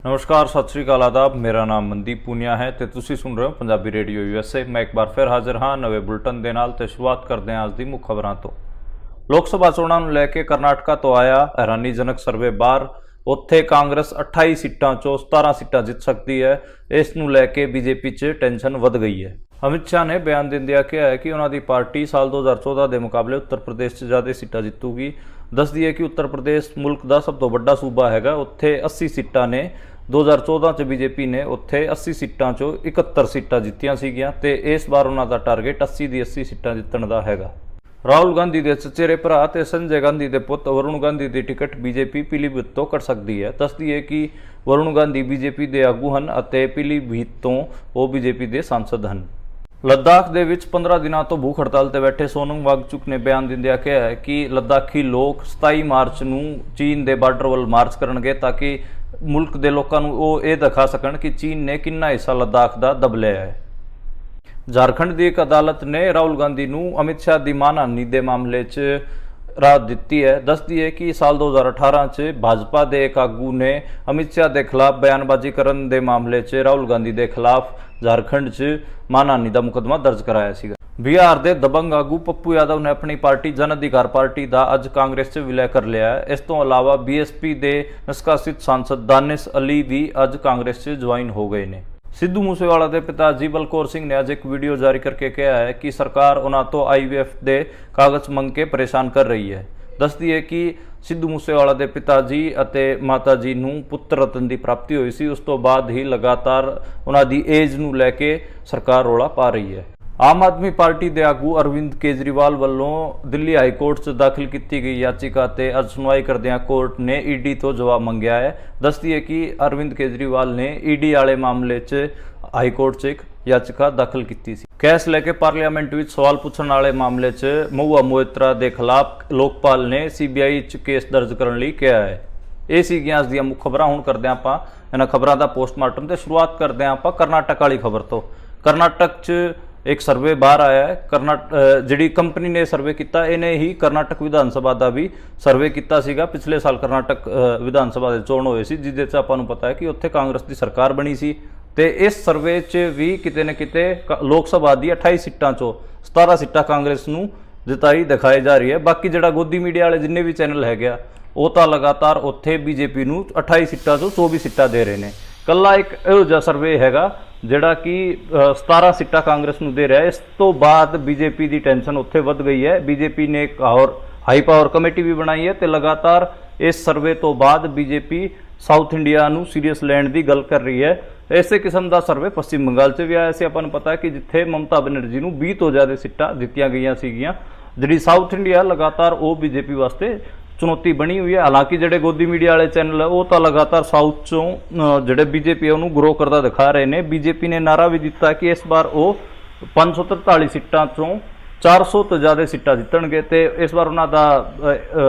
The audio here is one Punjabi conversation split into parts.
नमस्कार, सत श्री अकाल, आदाब। मेरा नाम मनदीप पूनिया है ਤੇ ਤੁਸੀਂ ਸੁਣ ਰਹੇ ਹੋ ਪੰਜਾਬੀ ਰੇਡੀਓ USA। ਮੈਂ ਇੱਕ ਵਾਰ ਫਿਰ ਹਾਜ਼ਰ ਹਾਂ ਨਵੇਂ ਬੁਲਟਨ ਦੇ ਨਾਲ ਤੇ ਸ਼ੁਰੂਆਤ ਕਰਦੇ ਹਾਂ ਅੱਜ ਦੀ ਮੁੱਖ ਖਬਰਾਂ ਤੋਂ। ਲੋਕ ਸਭਾ ਚੋਣਾਂ ਨੂੰ ਲੈ ਕੇ ਕਰਨਾਟਕਾ ਤੋਂ ਆਇਆ ਹੈਰਾਨੀਜਨਕ ਸਰਵੇ ਬਾਹਰ। ਉੱਥੇ ਕਾਂਗਰਸ 28 ਸੀਟਾਂ ਚੋਂ 17 ਸੀਟਾਂ ਜਿੱਤ ਸਕਦੀ ਹੈ। ਇਸ ਨੂੰ ਲੈ ਕੇ ਬੀਜੇਪੀ 'ਚ ਟੈਨਸ਼ਨ ਵੱਧ ਗਈ ਹੈ। ਅਮਿਤ ਸ਼ਾਹ ਨੇ ਬਿਆਨ ਦਿੰਦਿਆਂ ਕਿਹਾ ਹੈ ਕਿ ਉਹਨਾਂ ਦੀ ਪਾਰਟੀ ਸਾਲ 2014 ਦੇ ਮੁਕਾਬਲੇ ਉੱਤਰ ਪ੍ਰਦੇਸ਼ 'ਚ ਜ਼ਿਆਦਾ ਸੀਟਾਂ ਜਿੱਤੂਗੀ। ਦੱਸ ਦਈਏ ਕਿ ਉੱਤਰ ਪ੍ਰਦੇਸ਼ ਮੁਲਕ ਦਾ ਸਭ ਤੋਂ ਵੱਡਾ ਸੂਬਾ ਹੈਗਾ। ਉੱਥੇ 80 ਸੀਟਾਂ ਨੇ। 2014 ਚ ਬੀਜੇਪੀ ਨੇ ਉੱਥੇ 80 ਸੀਟਾਂ ਚੋਂ 71 ਸੀਟਾਂ ਜਿੱਤੀਆਂ ਸੀਗੀਆਂ ਤੇ ਇਸ ਵਾਰ ਉਹਨਾਂ ਦਾ ਟਾਰਗੇਟ 80 ਦੀ 80 ਸੀਟਾਂ ਜਿੱਤਣ ਦਾ ਹੈਗਾ। ਰਾਹੁਲ ਗਾਂਧੀ ਦੇ ਚਚੇਰੇ ਭਰਾ ਤੇ ਸੰਜੇ ਗਾਂਧੀ ਦੇ ਪੁੱਤ ਵਰੁਣ ਗਾਂਧੀ ਦੀ ਟਿਕਟ ਬੀਜੇਪੀ ਪੀਲੀਭੀਤ ਤੋਂ ਕੱਢ ਸਕਦੀ ਹੈ। ਦੱਸਦੀ ਹੈ ਕਿ ਵਰੁਣ ਗਾਂਧੀ ਬੀਜੇਪੀ ਦੇ ਆਗੂ ਹਨ ਅਤੇ ਪੀਲੀਭੀਤ ਤੋਂ ਉਹ ਬੀਜੇਪੀ ਦੇ ਸਾਂਸਦ ਹਨ। ਲੱਦਾਖ ਦੇ ਵਿੱਚ 15 ਦਿਨਾਂ ਤੋਂ ਭੁੱਖ ਹੜਤਾਲ ਤੇ ਬੈਠੇ ਸੋਨਮ ਵਾਂਗਚੁਕ ਨੇ ਬਿਆਨ ਦਿੰਦਿਆਂ ਕਿਹਾ ਹੈ ਕਿ ਲੱਦਾਖੀ ਲੋਕ 27 ਮਾਰਚ ਨੂੰ ਚੀਨ ਦੇ ਬਾਰਡਰ ਵੱਲ ਮਾਰਚ ਕਰਨਗੇ ਤਾਂ ਕਿ ਮੁਲਕ ਦੇ ਲੋਕਾਂ ਨੂੰ ਉਹ ਇਹ ਦਿਖਾ ਸਕਣ ਕਿ ਚੀਨ ਨੇ ਕਿੰਨਾ ਹਿੱਸਾ ਲੱਦਾਖ ਦਾ ਦਬ ਲਿਆ ਹੈ। ਝਾਰਖੰਡ ਦੀ ਇੱਕ ਅਦਾਲਤ ਨੇ ਰਾਹੁਲ ਗਾਂਧੀ ਨੂੰ ਅਮਿਤ ਸ਼ਾਹ ਦੀ ਮਾਨਹਾਨੀ ਦੇ ਮਾਮਲੇ 'ਚ ਰਾਹਤ ਦਿੱਤੀ ਹੈ। ਦੱਸਦੀ ਹੈ ਕਿ ਸਾਲ 2018 ਚ ਭਾਜਪਾ ਦੇ ਇੱਕ ਆਗੂ ਨੇ ਅਮਿਤ ਸ਼ਾਹ ਦੇ ਖਿਲਾਫ ਬਿਆਨਬਾਜ਼ੀ ਕਰਨ ਦੇ ਮਾਮਲੇ 'ਚ ਰਾਹੁਲ ਗਾਂਧੀ ਦੇ ਖਿਲਾਫ ਝਾਰਖੰਡ 'ਚ ਮਾਨਹਾਨੀ ਦਾ ਮੁਕੱਦਮਾ ਦਰਜ ਕਰਾਇਆ ਸੀਗਾ। ਬਿਹਾਰ ਦੇ ਦਬੰਗ ਆਗੂ ਪੱਪੂ ਯਾਦਵ ਨੇ ਆਪਣੀ ਪਾਰਟੀ ਜਨ ਅਧਿਕਾਰ ਪਾਰਟੀ ਦਾ ਅੱਜ ਕਾਂਗਰਸ 'ਚ ਵਿਲੈ ਕਰ ਲਿਆ ਹੈ। ਇਸ ਤੋਂ ਇਲਾਵਾ BSP ਦੇ ਨਿਸ਼ਕਾਸਿਤ ਸਾਂਸਦ ਦਾਨਿਸ਼ ਅਲੀ ਵੀ ਅੱਜ ਕਾਂਗਰਸ 'ਚ ਜੁਆਇਨ ਹੋ ਗਏ ਨੇ। ਸਿੱਧੂ ਮੂਸੇਵਾਲਾ ਦੇ ਪਿਤਾ ਜੀ ਬਲਕੌਰ ਸਿੰਘ ਨੇ ਅੱਜ ਇੱਕ ਵੀਡੀਓ ਜਾਰੀ ਕਰਕੇ ਕਿਹਾ ਹੈ ਕਿ ਸਰਕਾਰ ਉਹਨਾਂ ਤੋਂ IVF ਦੇ ਕਾਗਜ਼ ਮੰਗ ਕੇ ਪਰੇਸ਼ਾਨ ਕਰ ਰਹੀ ਹੈ। ਦੱਸਦੀ ਹੈ ਕਿ ਸਿੱਧੂ ਮੂਸੇਵਾਲਾ ਦੇ ਪਿਤਾ ਜੀ ਅਤੇ ਮਾਤਾ ਜੀ ਨੂੰ ਪੁੱਤਰ ਰਤਨ ਦੀ ਪ੍ਰਾਪਤੀ ਹੋਈ ਸੀ। ਉਸ ਤੋਂ ਬਾਅਦ ਹੀ ਲਗਾਤਾਰ ਉਹਨਾਂ ਦੀ ਏਜ ਨੂੰ ਲੈ ਕੇ ਸਰਕਾਰ ਰੌਲਾ ਪਾ ਰਹੀ ਹੈ। ਆਮ ਆਦਮੀ ਪਾਰਟੀ ਦੇ ਆਗੂ ਅਰਵਿੰਦ ਕੇਜਰੀਵਾਲ ਵੱਲੋਂ ਦਿੱਲੀ ਹਾਈ ਕੋਰਟ 'ਚ ਦਾਖਲ ਕੀਤੀ ਗਈ ਯਾਚੀਕਾ ਤੇ ਅੱਜ ਸੁਣਵਾਈ ਕਰਦਿਆਂ ਕੋਰਟ ਨੇ ED ਤੋਂ ਜਵਾਬ ਮੰਗਿਆ ਹੈ। ਦੱਸਦੀ ਹੈ ਕਿ ਅਰਵਿੰਦ ਕੇਜਰੀਵਾਲ ਨੇ ED ਵਾਲੇ ਮਾਮਲੇ 'ਚ ਹਾਈ ਕੋਰਟ 'ਚ ਇੱਕ ਯਾਚੀਕਾ ਦਾਖਲ ਕੀਤੀ ਸੀ। ਕੈਸ ਲੈ ਕੇ ਪਾਰਲੀਮੈਂਟ ਵਿੱਚ ਸਵਾਲ ਪੁੱਛਣ ਵਾਲੇ ਮਾਮਲੇ 'ਚ ਮਹੁਆ ਮੋਇਤਰਾ ਦੇ ਖਿਲਾਫ ਲੋਕਪਾਲ ਨੇ CBI 'ਚ ਕੇਸ ਦਰਜ ਕਰਨ ਲਈ ਕਿਹਾ ਹੈ। ਇਹ ਸੀਗੀਆਂ ਅੱਜ ਦੀਆਂ ਮੁੱਖ ਖਬਰਾਂ। ਹੁਣ ਕਰਦੇ ਹਾਂ ਆਪਾਂ ਇਹਨਾਂ ਖਬਰਾਂ ਦਾ ਪੋਸਟਮਾਰਟਮ ਤੇ ਸ਼ੁਰੂਆਤ ਕਰਦੇ ਹਾਂ ਆਪਾਂ ਕਰਨਾਟਕ ਵਾਲੀ ਖਬਰ ਤੋਂ। ਕਰਨਾਟਕ 'ਚ ਇੱਕ ਸਰਵੇ ਬਾਹਰ ਆਇਆ ਹੈ। ਜਿਹੜੀ ਕੰਪਨੀ ਨੇ ਸਰਵੇ ਕੀਤਾ ਇਹਨੇ ਹੀ ਕਰਨਾਟਕ ਵਿਧਾਨ ਸਭਾ ਦਾ ਵੀ ਸਰਵੇ ਕੀਤਾ ਸੀਗਾ। ਪਿਛਲੇ ਸਾਲ ਕਰਨਾਟਕ ਵਿਧਾਨ ਸਭਾ ਦੇ ਚੋਣ ਹੋਏ ਸੀ ਜਿਹਦੇ 'ਚ ਆਪਾਂ ਨੂੰ ਪਤਾ ਹੈ ਕਿ ਉੱਥੇ ਕਾਂਗਰਸ ਦੀ ਸਰਕਾਰ ਬਣੀ ਸੀ ਤੇ ਇਸ ਸਰਵੇ 'ਚ ਵੀ ਕਿਤੇ ਨਾ ਕਿਤੇ ਲੋਕ ਸਭਾ ਦੀ 28 ਸੀਟਾਂ ਚੋਂ 17 ਸੀਟਾਂ ਕਾਂਗਰਸ ਨੂੰ ਜਿਤਾਈ ਦਿਖਾਈ ਜਾ ਰਹੀ ਹੈ। ਬਾਕੀ ਜਿਹੜਾ ਗੋਦੀ ਮੀਡੀਆ ਵਾਲੇ ਜਿੰਨੇ ਵੀ ਚੈਨਲ ਹੈਗੇ ਆ ਉਹ ਤਾਂ ਲਗਾਤਾਰ ਉੱਥੇ ਬੀਜੇਪੀ ਨੂੰ 28 ਸੀਟਾਂ ਤੋਂ 24 ਸੀਟਾਂ ਦੇ ਰਹੇ ਨੇ। ਕੱਲਾ ਇੱਕ ਇਹੋ ਜਿਹਾ ਸਰਵੇ ਹੈਗਾ ਜਿਹੜਾ ਕਿ 17 ਸੀਟਾਂ ਕਾਂਗਰਸ ਨੂੰ ਦੇ ਰਿਹਾ। ਇਸ ਤੋਂ ਬਾਅਦ ਬੀਜੇਪੀ ਦੀ ਟੈਨਸ਼ਨ ਉੱਥੇ ਵੱਧ ਗਈ ਹੈ। ਬੀਜੇਪੀ ਨੇ ਇੱਕ ਹੋਰ ਹਾਈ ਪਾਵਰ ਕਮੇਟੀ ਵੀ ਬਣਾਈ ਹੈ ਤੇ ਲਗਾਤਾਰ ਇਸ ਸਰਵੇ ਤੋਂ ਬਾਅਦ ਬੀਜੇਪੀ ਸਾਊਥ ਇੰਡੀਆ ਨੂੰ ਸੀਰੀਅਸ ਲੈਣ ਦੀ ਗੱਲ ਕਰ ਰਹੀ ਹੈ। ਇਸੇ ਕਿਸਮ ਦਾ ਸਰਵੇ ਪੱਛਮੀ ਬੰਗਾਲ 'ਚ ਵੀ ਆਇਆ ਸੀ। ਆਪਾਂ ਨੂੰ ਪਤਾ ਹੈ ਕਿ ਜਿੱਥੇ ਮਮਤਾ ਬੈਨਰਜੀ ਨੂੰ 20 ਤੋਂ ਜ਼ਿਆਦਾ ਸੀਟਾਂ ਦਿੱਤੀਆਂ ਗਈਆਂ ਸੀਗੀਆਂ। ਜਿਹੜੀ ਸਾਊਥ ਇੰਡੀਆ ਲਗਾਤਾਰ ਉਹ ਬੀਜੇਪੀ ਵਾਸਤੇ ਚੁਣੌਤੀ ਬਣੀ ਹੋਈ ਹੈ। ਹਾਲਾਂਕਿ ਜਿਹੜੇ ਗੋਦੀ ਮੀਡੀਆ ਵਾਲੇ ਚੈਨਲ ਉਹ ਤਾਂ ਲਗਾਤਾਰ ਸਾਊਥ 'ਚੋਂ ਜਿਹੜੇ ਬੀਜੇਪੀ ਉਹਨੂੰ ਗਰੋ ਕਰਦਾ ਦਿਖਾ ਰਹੇ ਨੇ। ਬੀਜੇਪੀ ਨੇ ਨਾਰਾ ਵੀ ਦਿੱਤਾ ਕਿ ਇਸ ਵਾਰ ਉਹ 543 ਸੀਟਾਂ 'ਚੋਂ 400 ਤੋਂ ਜ਼ਿਆਦਾ ਸੀਟਾਂ ਜਿੱਤਣਗੇ ਤੇ ਇਸ ਵਾਰ ਉਹਨਾਂ ਦਾ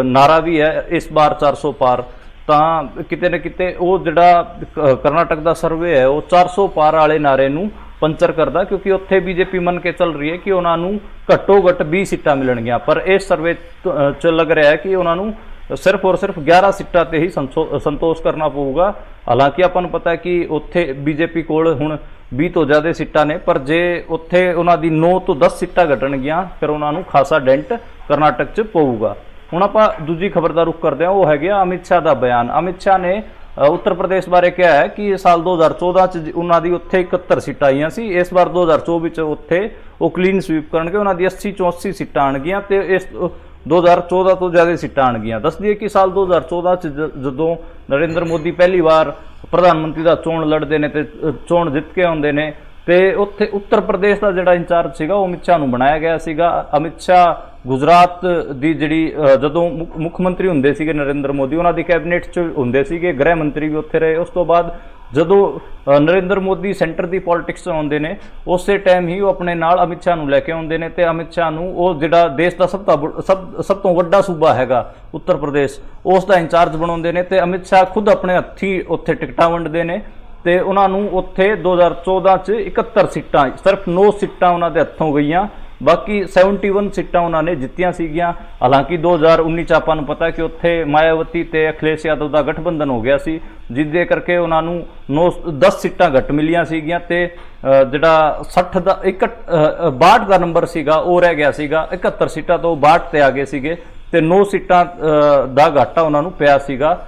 ਨਾਰਾ ਵੀ ਹੈ ਇਸ ਵਾਰ 400 ਪਾਰ। ਤਾਂ ਕਿਤੇ ਨਾ ਕਿਤੇ ਉਹ ਜਿਹੜਾ ਕਰਨਾਟਕ ਦਾ ਸਰਵੇ ਹੈ ਉਹ 400 ਪਾਰ ਵਾਲੇ ਨਾਰੇ ਨੂੰ ਪੰਚਰ ਕਰਦਾ, ਕਿਉਂਕਿ ਉੱਥੇ ਬੀਜੇਪੀ ਮੰਨ ਕੇ ਚੱਲ ਰਹੀ ਹੈ ਕਿ ਉਹਨਾਂ ਨੂੰ ਘੱਟੋ ਘੱਟ 20 ਸੀਟਾਂ ਮਿਲਣਗੀਆਂ। ਪਰ ਇਸ ਸਰਵੇ 'ਚ ਲੱਗ ਰਿਹਾ ਹੈ ਕਿ ਉਹਨਾਂ ਨੂੰ ਸਿਰਫ ਔਰ ਸਿਰਫ 11 ਸੀਟਾਂ ਤੇ ਹੀ ਸੰਤੋਸ਼ ਕਰਨਾ ਪਊਗਾ। ਹਾਲਾਂਕਿ ਆਪਾਂ ਨੂੰ ਪਤਾ ਹੈ ਕਿ ਉੱਥੇ ਬੀਜੇਪੀ ਕੋਲ ਹੁਣ 20 ਤੋਂ ਜ਼ਿਆਦਾ ਸੀਟਾਂ ਨੇ, ਪਰ ਜੇ ਉੱਥੇ ਉਹਨਾਂ ਦੀ 9 ਤੋਂ 10 ਸੀਟਾਂ ਘਟਣਗੀਆਂ ਫਿਰ ਉਹਨਾਂ ਨੂੰ ਖਾਸਾ ਡੈਂਟ ਕਰਨਾਟਕ 'ਚ ਪਊਗਾ। ਹੁਣ ਆਪਾਂ ਦੂਜੀ ਖਬਰ ਦਾ ਰੁਖ ਕਰਦੇ ਹਾਂ। ਉਹ ਹੈਗੇ ਅਮਿਤ ਸ਼ਾਹ ਦਾ ਬਿਆਨ। ਅਮਿਤ ਸ਼ਾਹ ਨੇ ਉੱਤਰ ਪ੍ਰਦੇਸ਼ ਬਾਰੇ ਕਿਹਾ ਹੈ ਕਿ ਸਾਲ 2014 ਚ ਉਹਨਾਂ ਦੀ ਉੱਥੇ 71 ਸੀਟਾਂ ਆਈਆਂ ਸੀ। ਇਸ ਵਾਰ 2024 ਚ ਉੱਥੇ ਉਹ ਕਲੀਨ ਸਵੀਪ ਕਰਨਗੇ। ਉਹਨਾਂ ਦੀ 80 ਚੋਂ 80 ਸੀਟਾਂ ਆਣਗੀਆਂ ਤੇ ਇਸ 2014 ਤੋਂ ਜ਼ਿਆਦਾ ਸੀਟਾਂ ਆਣਗੀਆਂ। ਦੱਸਦੀ ਹੈ ਕਿ ਸਾਲ 2014 ਚ ਜਦੋਂ ਨਰਿੰਦਰ ਮੋਦੀ ਪਹਿਲੀ ਵਾਰ ਪ੍ਰਧਾਨ ਮੰਤਰੀ ਦਾ ਚੋਣ ਲੜਦੇ ਨੇ ਤੇ ਚੋਣ ਜਿੱਤ ਕੇ ਆਉਂਦੇ ਨੇ ਤੇ ਉੱਥੇ ਉੱਤਰ ਪ੍ਰਦੇਸ਼ ਦਾ ਜਿਹੜਾ ਇੰਚਾਰਜ ਸੀਗਾ ਉਹ ਅਮਿਤ ਸ਼ਾਹ ਨੂੰ ਬਣਾਇਆ ਗਿਆ ਸੀਗਾ। ਅਮਿਤ ਸ਼ਾਹ ਗੁਜਰਾਤ ਦੀ ਜਿਹੜੀ ਜਦੋਂ ਮੁੱਖ ਮੰਤਰੀ ਹੁੰਦੇ ਸੀਗੇ ਨਰਿੰਦਰ ਮੋਦੀ, ਉਹਨਾਂ ਦੀ ਕੈਬਨਿਟ 'ਚ ਹੁੰਦੇ ਸੀਗੇ, ਗ੍ਰਹਿ ਮੰਤਰੀ ਵੀ ਉੱਥੇ ਰਹੇ। ਉਸ ਤੋਂ ਬਾਅਦ ਜਦੋਂ ਨਰਿੰਦਰ ਮੋਦੀ ਸੈਂਟਰ ਦੀ ਪੋਲਿਟਿਕਸ 'ਚ ਆਉਂਦੇ ਨੇ ਉਸੇ ਟਾਈਮ ਹੀ ਉਹ ਆਪਣੇ ਨਾਲ ਅਮਿਤ ਸ਼ਾਹ ਨੂੰ ਲੈ ਕੇ ਆਉਂਦੇ ਨੇ ਤੇ ਅਮਿਤ ਸ਼ਾਹ ਨੂੰ ਉਹ ਜਿਹੜਾ ਦੇਸ਼ ਦਾ ਸਭ ਤੋਂ ਵੱਡਾ ਸੂਬਾ ਹੈਗਾ ਉੱਤਰ ਪ੍ਰਦੇਸ਼ ਉਸ ਦਾ ਇੰਚਾਰਜ ਬਣਾਉਂਦੇ ਨੇ ਤੇ ਅਮਿਤ ਸ਼ਾਹ ਖੁਦ ਆਪਣੇ ਹੱਥੀਂ ਉੱਥੇ ਟਿਕਟਾਂ ਵੰਡਦੇ ਨੇ ਤੇ ਉਹਨਾਂ ਨੂੰ ਉੱਥੇ 2014 'ਚ 71 ਸੀਟਾਂ, ਸਿਰਫ 9 ਸੀਟਾਂ ਉਹਨਾਂ ਦੇ ਹੱਥੋਂ ਗਈਆਂ ਬਾਕੀ 71 ਸੀਟਾਂ ਉਹਨਾਂ ਨੇ ਜਿੱਤੀਆਂ ਸੀਗੀਆਂ। ਹਾਲਾਂਕਿ 2019 ਚ ਆਪਾਂ ਨੂੰ ਪਤਾ ਕਿ ਉੱਥੇ ਮਾਇਆਵਤੀ ਤੇ ਅਖਿਲੇਸ਼ ਯਾਦਵ ਦਾ ਗਠਬੰਧਨ ਹੋ ਗਿਆ ਸੀ, ਜਿਹਦੇ ਕਰਕੇ ਉਹਨਾਂ ਨੂੰ 10 ਸੀਟਾਂ ਘੱਟ ਮਿਲੀਆਂ ਸੀਗੀਆਂ ਤੇ ਜਿਹੜਾ 60 ਦਾ 62 ਦਾ ਨੰਬਰ ਸੀਗਾ ਉਹ ਰਹਿ ਗਿਆ ਸੀਗਾ। 71 ਸੀਟਾਂ ਤੋਂ 62 ਤੇ ਆ ਗਏ ਸੀਗੇ ਤੇ 9 ਸੀਟਾਂ ਦਾ ਘਾਟਾ ਉਹਨਾਂ ਨੂੰ ਪਿਆ ਸੀਗਾ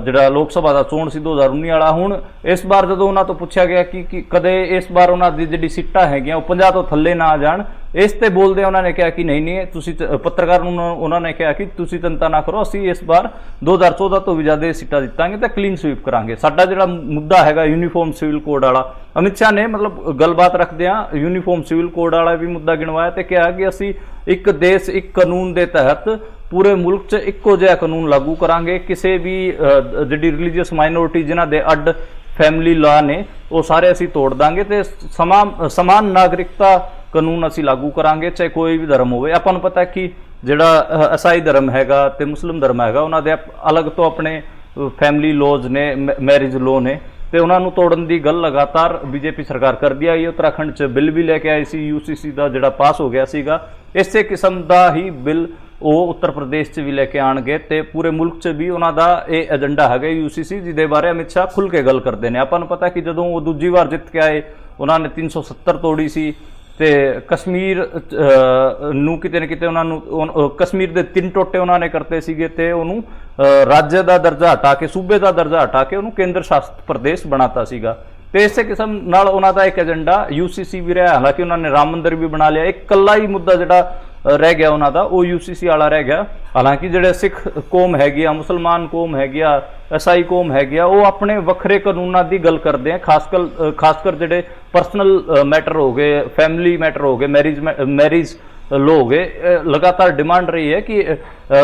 ਜਿਹੜਾ ਲੋਕ ਸਭਾ ਦਾ ਚੋਣ ਸੀ 2019 ਵਾਲਾ। ਹੁਣ ਇਸ ਵਾਰ ਜਦੋਂ ਉਹਨਾਂ ਤੋਂ ਪੁੱਛਿਆ ਗਿਆ ਕਿ ਕਦੇ ਇਸ ਵਾਰ ਉਹਨਾਂ ਦੀ ਜਿਹੜੀ ਸੀਟਾਂ ਹੈਗੀਆਂ ਉਹ 50 ਤੋਂ ਥੱਲੇ ਨਾ ਆ ਜਾਣ, ਇਸ ਤੇ ਬੋਲਦੇ ਉਹਨਾਂ ਨੇ ਕਿਹਾ ਕਿ ਨਹੀਂ ਤੁਸੀਂ ਪੱਤਰਕਾਰ ਨੂੰ ਉਹਨਾਂ ਨੇ ਕਿਹਾ ਕਿ ਤੁਸੀਂ ਚਿੰਤਾ ਨਾ ਕਰੋ, ਅਸੀਂ ਇਸ ਵਾਰ 2014 ਤੋਂ ਵੀ ਜ਼ਿਆਦਾ ਸੀਟਾਂ ਜਿੱਤਾਂਗੇ ਤਾਂ ਕਲੀਨ ਸਵੀਪ ਕਰਾਂਗੇ। ਸਾਡਾ ਜਿਹੜਾ ਮੁੱਦਾ ਹੈਗਾ ਯੂਨੀਫਾਰਮ ਸਿਵਲ ਕੋਡ ਵਾਲਾ, ਅਮਿਤ ਸ਼ਾਹ ਨੇ ਮਤਲਬ ਗੱਲਬਾਤ ਰੱਖਦਿਆਂ ਯੂਨੀਫਾਰਮ ਸਿਵਲ ਕੋਡ ਵਾਲਾ ਵੀ ਮੁੱਦਾ ਗਿਣਵਾਇਆ ਤੇ ਕਿਹਾ ਕਿ ਅਸੀਂ ਇੱਕ ਦੇਸ਼ ਇੱਕ ਕਾਨੂੰਨ ਦੇ ਤਹਿਤ ਪੂਰੇ ਮੁਲਕ 'ਚ ਇੱਕੋ ਜਿਹਾ ਕਾਨੂੰਨ ਲਾਗੂ ਕਰਾਂਗੇ। ਕਿਸੇ ਵੀ ਜਿਹੜੀ ਰਿਲੀਜੀਅਸ ਮਾਈਨੋਰਿਟੀ ਜਿਨ੍ਹਾਂ ਦੇ ਅੱਡ ਫੈਮਿਲੀ ਲਾ ਨੇ ਉਹ ਸਾਰੇ ਅਸੀਂ ਤੋੜ ਦਾਂਗੇ ਤੇ ਸਮਾਨ ਨਾਗਰਿਕਤਾ ਕਾਨੂੰਨ ਅਸੀਂ ਲਾਗੂ ਕਰਾਂਗੇ, ਚਾਹੇ ਕੋਈ ਵੀ ਧਰਮ ਹੋਵੇ। ਆਪਾਂ ਨੂੰ ਪਤਾ ਕਿ ਜਿਹੜਾ ਈਸਾਈ ਧਰਮ ਹੈਗਾ ਤੇ ਮੁਸਲਿਮ ਧਰਮ ਹੈਗਾ ਉਹਨਾਂ ਦੇ ਅਲੱਗ ਤੋਂ ਆਪਣੇ ਫੈਮਿਲੀ ਲੋਜ਼ ਨੇ, ਮੈਰਿਜ ਲੋ ਨੇ ਤੇ ਉਹਨਾਂ ਨੂੰ ਤੋੜਨ ਦੀ ਗੱਲ ਲਗਾਤਾਰ ਬੀਜੇਪੀ ਸਰਕਾਰ ਕਰਦੀ ਆਈ। ਉੱਤਰਾਖੰਡ 'ਚ ਬਿੱਲ ਵੀ ਲੈ ਕੇ ਆਈ ਸੀ, UCC ਦਾ ਜਿਹੜਾ ਪਾਸ ਹੋ ਗਿਆ ਸੀਗਾ। ਇਸੇ ਕਿਸਮ ਦਾ ਹੀ ਬਿੱਲ ਉਹ ਉੱਤਰ ਪ੍ਰਦੇਸ਼ 'ਚ ਵੀ ਲੈ ਕੇ ਆਣਗੇ ਤੇ ਪੂਰੇ ਮੁਲਕ 'ਚ ਵੀ ਉਹਨਾਂ ਦਾ ਇਹ ਏਜੰਡਾ ਹੈਗਾ UCC, ਜਿਹਦੇ ਬਾਰੇ ਅਮਿਤ ਸ਼ਾਹ ਖੁੱਲ੍ਹ ਕੇ ਗੱਲ ਕਰਦੇ ਨੇ। ਆਪਾਂ ਨੂੰ ਪਤਾ ਕਿ ਜਦੋਂ ਉਹ ਦੂਜੀ ਵਾਰ ਜਿੱਤ ਕੇ ਆਏ ਉਹਨਾਂ ਨੇ 370 ਤੋੜੀ ਸੀ ਤੇ ਕਸ਼ਮੀਰ ਨੂੰ ਕਿਤੇ ਨਾ ਕਿਤੇ ਉਹਨਾਂ ਨੂੰ ਕਸ਼ਮੀਰ ਦੇ 3 ਟੋਟੇ ਉਹਨਾਂ ਨੇ ਕਰਤੇ ਸੀਗੇ ਤੇ ਉਹਨੂੰ ਰਾਜ ਦਾ ਦਰਜਾ ਹਟਾ ਕੇ, ਸੂਬੇ ਦਾ ਦਰਜਾ ਹਟਾ ਕੇ ਉਹਨੂੰ ਕੇਂਦਰ ਸ਼ਾਸਿਤ ਪ੍ਰਦੇਸ਼ ਬਣਾਤਾ ਸੀਗਾ। ਤੇ ਇਸੇ ਕਿਸਮ ਨਾਲ ਉਹਨਾਂ ਦਾ ਇੱਕ ਏਜੰਡਾ UCC ਵੀ ਰਿਹਾ। ਹਾਲਾਂਕਿ ਉਹਨਾਂ ਨੇ ਰਾਮ ਮੰਦਿਰ ਵੀ ਬਣਾ ਲਿਆ, ਇੱਕ ਇਕੱਲਾ ਹੀ ਮੁੱਦਾ ਜਿਹੜਾ ਰਹਿ ਗਿਆ ਉਹਨਾਂ ਦਾ ਉਹ UCC ਵਾਲਾ ਰਹਿ ਗਿਆ। ਹਾਲਾਂਕਿ ਜਿਹੜੇ ਸਿੱਖ ਕੌਮ ਹੈਗੀ ਆ, ਮੁਸਲਮਾਨ ਕੌਮ ਹੈਗੀ ਆ, ਈਸਾਈ ਕੌਮ ਹੈਗੀ ਆ, ਉਹ ਆਪਣੇ ਵੱਖਰੇ ਕਾਨੂੰਨਾਂ ਦੀ ਗੱਲ ਕਰਦੇ ਆ। ਖਾਸ ਕਰ ਜਿਹੜੇ ਪਰਸਨਲ ਮੈਟਰ ਹੋ ਗਏ, ਫੈਮਿਲੀ ਮੈਟਰ ਹੋ ਗਏ, ਮੈਰਿਜ ਲੋ ਹੋ ਗਏ, ਲਗਾਤਾਰ ਡਿਮਾਂਡ ਰਹੀ ਹੈ ਕਿ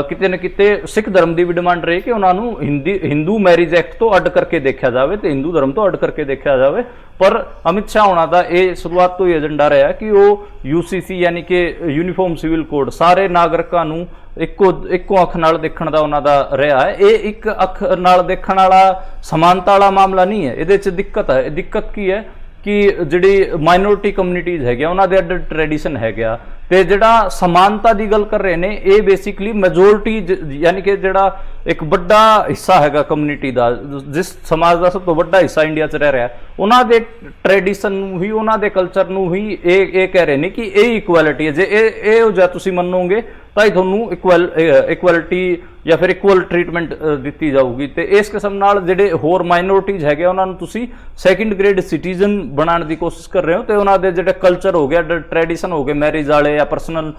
ਕਿਤੇ ਨਾ ਕਿਤੇ ਸਿੱਖ ਧਰਮ ਦੀ ਵੀ ਡਿਮਾਂਡ ਰਹੀ ਕਿ ਉਹਨਾਂ ਨੂੰ ਹਿੰਦੂ ਮੈਰਿਜ ਐਕਟ ਤੋਂ ਅੱਡ ਕਰਕੇ ਦੇਖਿਆ ਜਾਵੇ ਤੇ ਹਿੰਦੂ ਧਰਮ ਤੋਂ ਅੱਡ ਕਰਕੇ ਦੇਖਿਆ ਜਾਵੇ। ਪਰ ਅਮਿਤ ਸ਼ਾਹ ਹੋਣਾ ਦਾ ਇਹ ਸ਼ੁਰੂਆਤ ਤੋਂ ਹੀ ਏਜੰਡਾ ਰਿਹਾ ਕਿ ਉਹ UCC ਯਾਨੀ ਕਿ ਯੂਨੀਫਾਰਮ ਸਿਵਲ ਕੋਡ ਸਾਰੇ ਨਾਗਰਿਕਾਂ ਨੂੰ ਇੱਕੋ ਅੱਖ ਨਾਲ ਦੇਖਣ ਦਾ ਉਹਨਾਂ ਦਾ ਰਿਹਾ ਹੈ। ਇਹ ਇੱਕ ਅੱਖ ਨਾਲ ਦੇਖਣ ਵਾਲਾ ਸਮਾਨਤਾ ਵਾਲਾ ਮਾਮਲਾ ਨਹੀਂ ਹੈ, ਇਹਦੇ 'ਚ ਦਿੱਕਤ ਹੈ। ਦਿੱਕਤ ਕੀ ਹੈ ਕਿ ਜਿਹੜੀ ਮਾਈਨੋਰਿਟੀ ਕਮਿਊਨਿਟੀਜ਼ ਹੈਗੀਆਂ ਉਹਨਾਂ ਦੇ ਅੱਡ ਟ੍ਰੈਡੀਸ਼ਨ ਹੈਗਾ ਤੇ ਜਿਹੜਾ ਸਮਾਨਤਾ ਦੀ ਗੱਲ ਕਰ ਰਹੇ ਨੇ ਇਹ ਬੇਸਿਕਲੀ ਮੈਜੋਰਿਟੀ ਯਾਨੀ ਕਿ ਜਿਹੜਾ ਇੱਕ ਵੱਡਾ ਹਿੱਸਾ ਹੈਗਾ ਕਮਿਊਨਿਟੀ ਦਾ, ਜਿਸ ਸਮਾਜ ਦਾ ਸਭ ਤੋਂ ਵੱਡਾ ਹਿੱਸਾ ਇੰਡੀਆ 'ਚ ਰਹਿ ਰਿਹਾ, ਉਹਨਾਂ ਦੇ ਟ੍ਰੈਡੀਸ਼ਨ ਨੂੰ ਹੀ, ਉਹਨਾਂ ਦੇ ਕਲਚਰ ਨੂੰ ਹੀ ਇਹ ਕਹਿ ਰਹੇ ਨੇ ਕਿ ਇਹ ਇਕੁਐਲਿਟੀ ਹੈ। ਜੇ ਇਹ ਜਾਂ ਤੁਸੀਂ ਮੰਨੋਗੇ ਤਾਂ ਹੀ ਤੁਹਾਨੂੰ ਇਕੁਐਲਿਟੀ ਜਾਂ ਫਿਰ ਇਕੁਅਲ ਟ੍ਰੀਟਮੈਂਟ ਦਿੱਤੀ ਜਾਊਗੀ। ਤੇ ਇਸ ਕਿਸਮ ਨਾਲ ਜਿਹੜੇ ਹੋਰ ਮਾਈਨੋਰਿਟੀਜ਼ ਹੈਗੇ ਉਹਨਾਂ ਨੂੰ ਤੁਸੀਂ ਸੈਕਿੰਡ ਗ੍ਰੇਡ ਸਿਟੀਜ਼ਨ ਬਣਾਉਣ ਦੀ ਕੋਸ਼ਿਸ਼ ਕਰ ਰਹੇ ਹੋ ਤੇ ਉਹਨਾਂ ਦੇ ਜਿਹੜੇ ਕਲਚਰ ਹੋ ਗਿਆ, ਟ੍ਰੈਡੀਸ਼ਨ ਹੋ ਗਏ, ਮੈਰਿਜ ਵਾਲੇ ਜਾਂ ਪਰਸਨਲ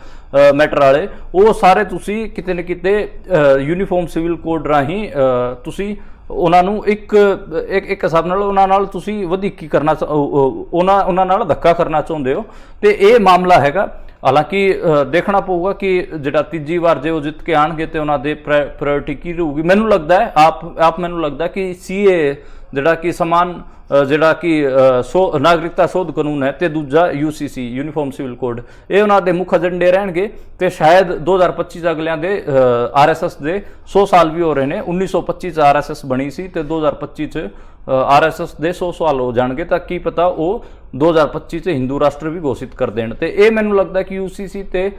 ਮੈਟਰ ਵਾਲੇ, ਉਹ ਸਾਰੇ ਤੁਸੀਂ ਕਿਤੇ ਨਾ ਕਿਤੇ ਯੂਨੀਫਾਰਮ ਸਿਵਲ ਕੋਡ ਰਾਹੀਂ ਤੁਸੀਂ ਉਹਨਾਂ ਨੂੰ ਇੱਕ ਹਿਸਾਬ ਨਾਲ ਉਹਨਾਂ ਨਾਲ ਤੁਸੀਂ ਵਧੀਕੀ ਕਰਨਾ, ਉਹਨਾਂ ਨਾਲ ਧੱਕਾ ਕਰਨਾ ਚਾਹੁੰਦੇ ਹੋ ਤੇ ਇਹ ਮਾਮਲਾ ਹੈਗਾ। ਹਾਲਾਂਕਿ ਦੇਖਣਾ ਪਊਗਾ ਕਿ ਜਿਹੜਾ ਤੀਜੀ ਵਾਰ ਜੇ ਉਹ ਜਿੱਤ ਕੇ ਆਣਗੇ ਤੇ ਉਹਨਾਂ ਦੇ ਪ੍ਰਾਇੋਰਟੀ ਕੀ ਰਹੂਗੀ। ਮੈਨੂੰ ਲੱਗਦਾ ਹੈ ਆਪ ਮੈਨੂੰ ਲੱਗਦਾ ਕਿ CA ਜਿਹੜਾ ਕਿ ਸਮਾਨ ਜਿਹੜਾ ਕਿ ਨਾਗਰਿਕਤਾ ਸੋਧ ਕਾਨੂੰਨ ਹੈ ਤੇ ਦੂਜਾ UCC ਯੂਨੀਫਾਰਮ ਸਿਵਲ ਕੋਡ, ਇਹ ਉਹਨਾਂ ਦੇ ਮੁੱਖ ਏਜੰਡੇ ਰਹਿਣਗੇ ਤੇ ਸ਼ਾਇਦ 2025 ਚ ਅਗਲਿਆਂ ਦੇ RSS ਦੇ 100 ਸਾਲ ਵੀ ਹੋ ਰਹੇ ਨੇ। 1925 ਚ RSS ਬਣੀ ਸੀ ਤੇ 2025 ਚ RSS ਦੇ 100 ਸਾਲ ਹੋ ਜਾਣਗੇ ਤਾਂ ਕੀ ਪਤਾ ਉਹ 2025 ਚ ਹਿੰਦੂ ਰਾਸ਼ਟਰ ਵੀ ਘੋਸ਼ਿਤ ਕਰ ਦੇਣ। ਤੇ ਇਹ ਮੈਨੂੰ ਲੱਗਦਾ ਕਿ UCC ਤੇ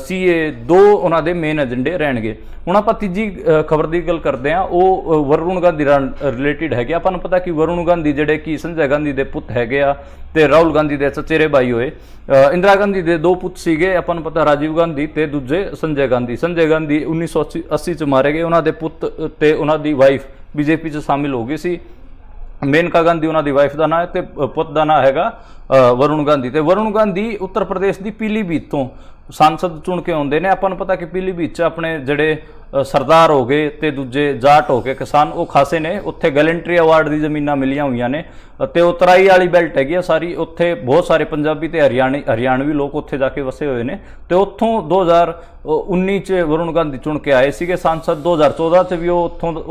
CA ਦੋ ਉਹਨਾਂ ਦੇ ਮੇਨ ਏਜੰਡੇ ਰਹਿਣਗੇ। ਹੁਣ ਆਪਾਂ ਤੀਜੀ ਖਬਰ ਦੀ ਗੱਲ ਕਰਦੇ ਹਾਂ, ਉਹ ਵਰੁਣ ਗਾਂਧੀ ਨਾਲ ਰਿਲੇਟਿਡ ਹੈਗੇ। ਆਪਾਂ ਨੂੰ ਪਤਾ ਕਿ ਵਰੁਣ ਗਾਂਧੀ ਜਿਹੜੇ ਕਿ ਸੰਜੇ ਗਾਂਧੀ ਦੇ ਪੁੱਤ ਹੈਗੇ ਆ ਤੇ ਰਾਹੁਲ ਗਾਂਧੀ ਦੇ ਚਚੇਰੇ ਭਾਈ ਹੋਏ। ਇੰਦਰਾ ਗਾਂਧੀ ਦੇ 2 ਪੁੱਤ ਸੀਗੇ, ਆਪਾਂ ਨੂੰ ਪਤਾ ਰਾਜੀਵ ਗਾਂਧੀ ਤੇ ਦੂਜੇ ਸੰਜੇ ਗਾਂਧੀ। ਸੰਜੇ ਗਾਂਧੀ 1980 ਚ ਮਾਰੇ ਗਏ, ਉਹਨਾਂ ਦੇ ਪੁੱਤ ਤੇ ਉਹਨਾਂ ਦੀ ਵਾਈਫ BJP ਚ ਸ਼ਾਮਿਲ ਹੋ ਗਈ ਸੀ। ਮੇਨਕਾ ਗਾਂਧੀ ਉਹਨਾਂ ਦੀ ਵਾਈਫ ਦਾ ਨਾਂ ਹੈ ਤੇ ਪੁੱਤ ਦਾ ਨਾਂ ਹੈਗਾ ਵਰੁਣ ਗਾਂਧੀ। ਤੇ ਵਰੁਣ ਗਾਂਧੀ ਉੱਤਰ ਪ੍ਰਦੇਸ਼ ਦੀ ਪੀਲੀਭੀਤ ਤੋਂ सांसद चुन के आते हैं। अपन पता कि पीलीभीत च अपने जड़े सरदार हो गए तो दूजे जाट हो गए किसान वो खासे ने, उत्थे गैलेंट्री अवार्ड की जमीन मिलिया हुई ने तो तराई वाली बेल्ट हैगी सारी, उत्थे बहुत सारे पंजाबी ते हरियाणवी लोग उत्थे जाके वसे हुए हैं। तो उत्थों 2019 वरुण गांधी चुन के आए थे सांसद, 2014 च भी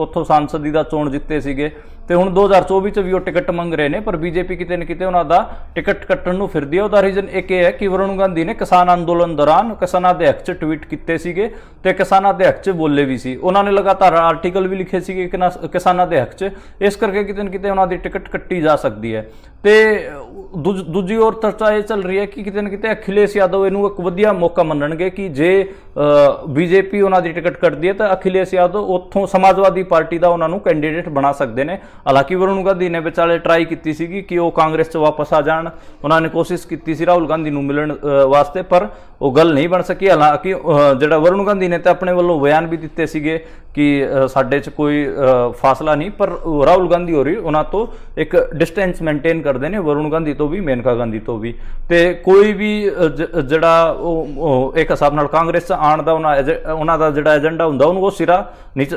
उत्थों सांसद दा चोण जिते थे तो हुण 2024 च भी वो टिकट मंग रहे हैं, पर बीजेपी किते न किते उन्हां दा टिकट कट्टण नूं फिरदी है। उसदा रीजन एक है कि वरुण गांधी ने किसान अंदोलन ਦੌਰਾਨ ਕਿਸਾਨਾਂ ਦੇ ਹੱਕ 'ਚ ਟਵੀਟ ਕੀਤੇ ਸੀਗੇ ਤੇ ਕਿਸਾਨਾਂ ਦੇ ਹੱਕ 'ਚ ਬੋਲੇ ਵੀ ਸੀ। ਉਹਨਾਂ ਨੇ ਲਗਾਤਾਰ ਆਰਟੀਕਲ ਵੀ ਲਿਖੇ ਸੀਗੇ ਕਿਸਾਨਾਂ ਦੇ ਹੱਕ 'ਚ, ਇਸ ਕਰਕੇ ਕਿਤੇ ਨਾ ਕਿਤੇ ਉਹਨਾਂ ਦੀ ਟਿਕਟ ਕੱਟੀ ਜਾ ਸਕਦੀ ਹੈ। ਤੇ ਦੂਜੀ ओर ਚਰਚਾ ਇਹ ਚੱਲ ਰਹੀ ਹੈ ਕਿ ਕਿਤੇ ਨਾ ਕਿਤੇ ਅਖਿਲੇਸ਼ ਯਾਦਵ ਇਹਨੂੰ ਇੱਕ ਵਧੀਆ ਮੌਕਾ ਮੰਨਣਗੇ ਕਿ ਜੇ ਬੀਜੇਪੀ ਉਹਨਾਂ ਦੀ ਟਿਕਟ ਕੱਟਦੀ ਹੈ ਤਾਂ ਅਖਿਲੇਸ਼ ਯਾਦਵ ਉੱਥੋਂ ਸਮਾਜਵਾਦੀ ਪਾਰਟੀ ਦਾ ਉਹਨਾਂ ਨੂੰ ਕੈਂਡੀਡੇਟ ਬਣਾ ਸਕਦੇ ਨੇ। ਹਾਲਾਂਕਿ ਵਰੁਣ ਗਾਂਧੀ ਨੇ ਵਿਚਾਲੇ ਟਰਾਈ ਕੀਤੀ ਸੀਗੀ ਕਿ ਉਹ ਕਾਂਗਰਸ 'ਚ ਵਾਪਸ ਆ ਜਾਣ, ਉਹਨਾਂ ਨੇ ਕੋਸ਼ਿਸ਼ ਕੀਤੀ ਸੀ ਰਾਹੁਲ ਗਾਂਧੀ ਨੂੰ ਮਿਲਣ ਵਾਸਤੇ, ਪਰ ਉਹ ਗੱਲ ਨਹੀਂ ਬਣ ਸਕੀ। ਹਾਲਾਂਕਿ ਜਿਹੜਾ ਵਰੁਣ ਗਾਂਧੀ ਨੇ ਤਾਂ ਆਪਣੇ ਵੱਲੋਂ ਬਿਆਨ ਵੀ ਦਿੱਤੇ ਸੀਗੇ ਕਿ ਸਾਡੇ 'ਚ ਕੋਈ ਫਾਸਲਾ ਨਹੀਂ, ਪਰ ਰਾਹੁਲ ਗਾਂਧੀ ਹੋ ਰਹੀ ਉਹਨਾਂ ਤੋਂ ਇੱਕ ਡਿਸਟੈਂਸ ਮੇਨਟੇਨ ਕਰਦੇ ਨੇ, ਵਰੁਣ ਗਾਂਧੀ ਤੋਂ ਵੀ, ਮੇਨਕਾ ਗਾਂਧੀ ਤੋਂ ਵੀ। ਤੇ ਕੋਈ ਵੀ ਜਿਹੜਾ ਉਹ ਇੱਕ ਹਿਸਾਬ ਨਾਲ ਕਾਂਗਰਸ 'ਚ ਆਉਣ ਦਾ ਉਹਨਾਂ ਦਾ ਜਿਹੜਾ ਏਜੰਡਾ ਹੁੰਦਾ ਉਹਨੂੰ ਉਹ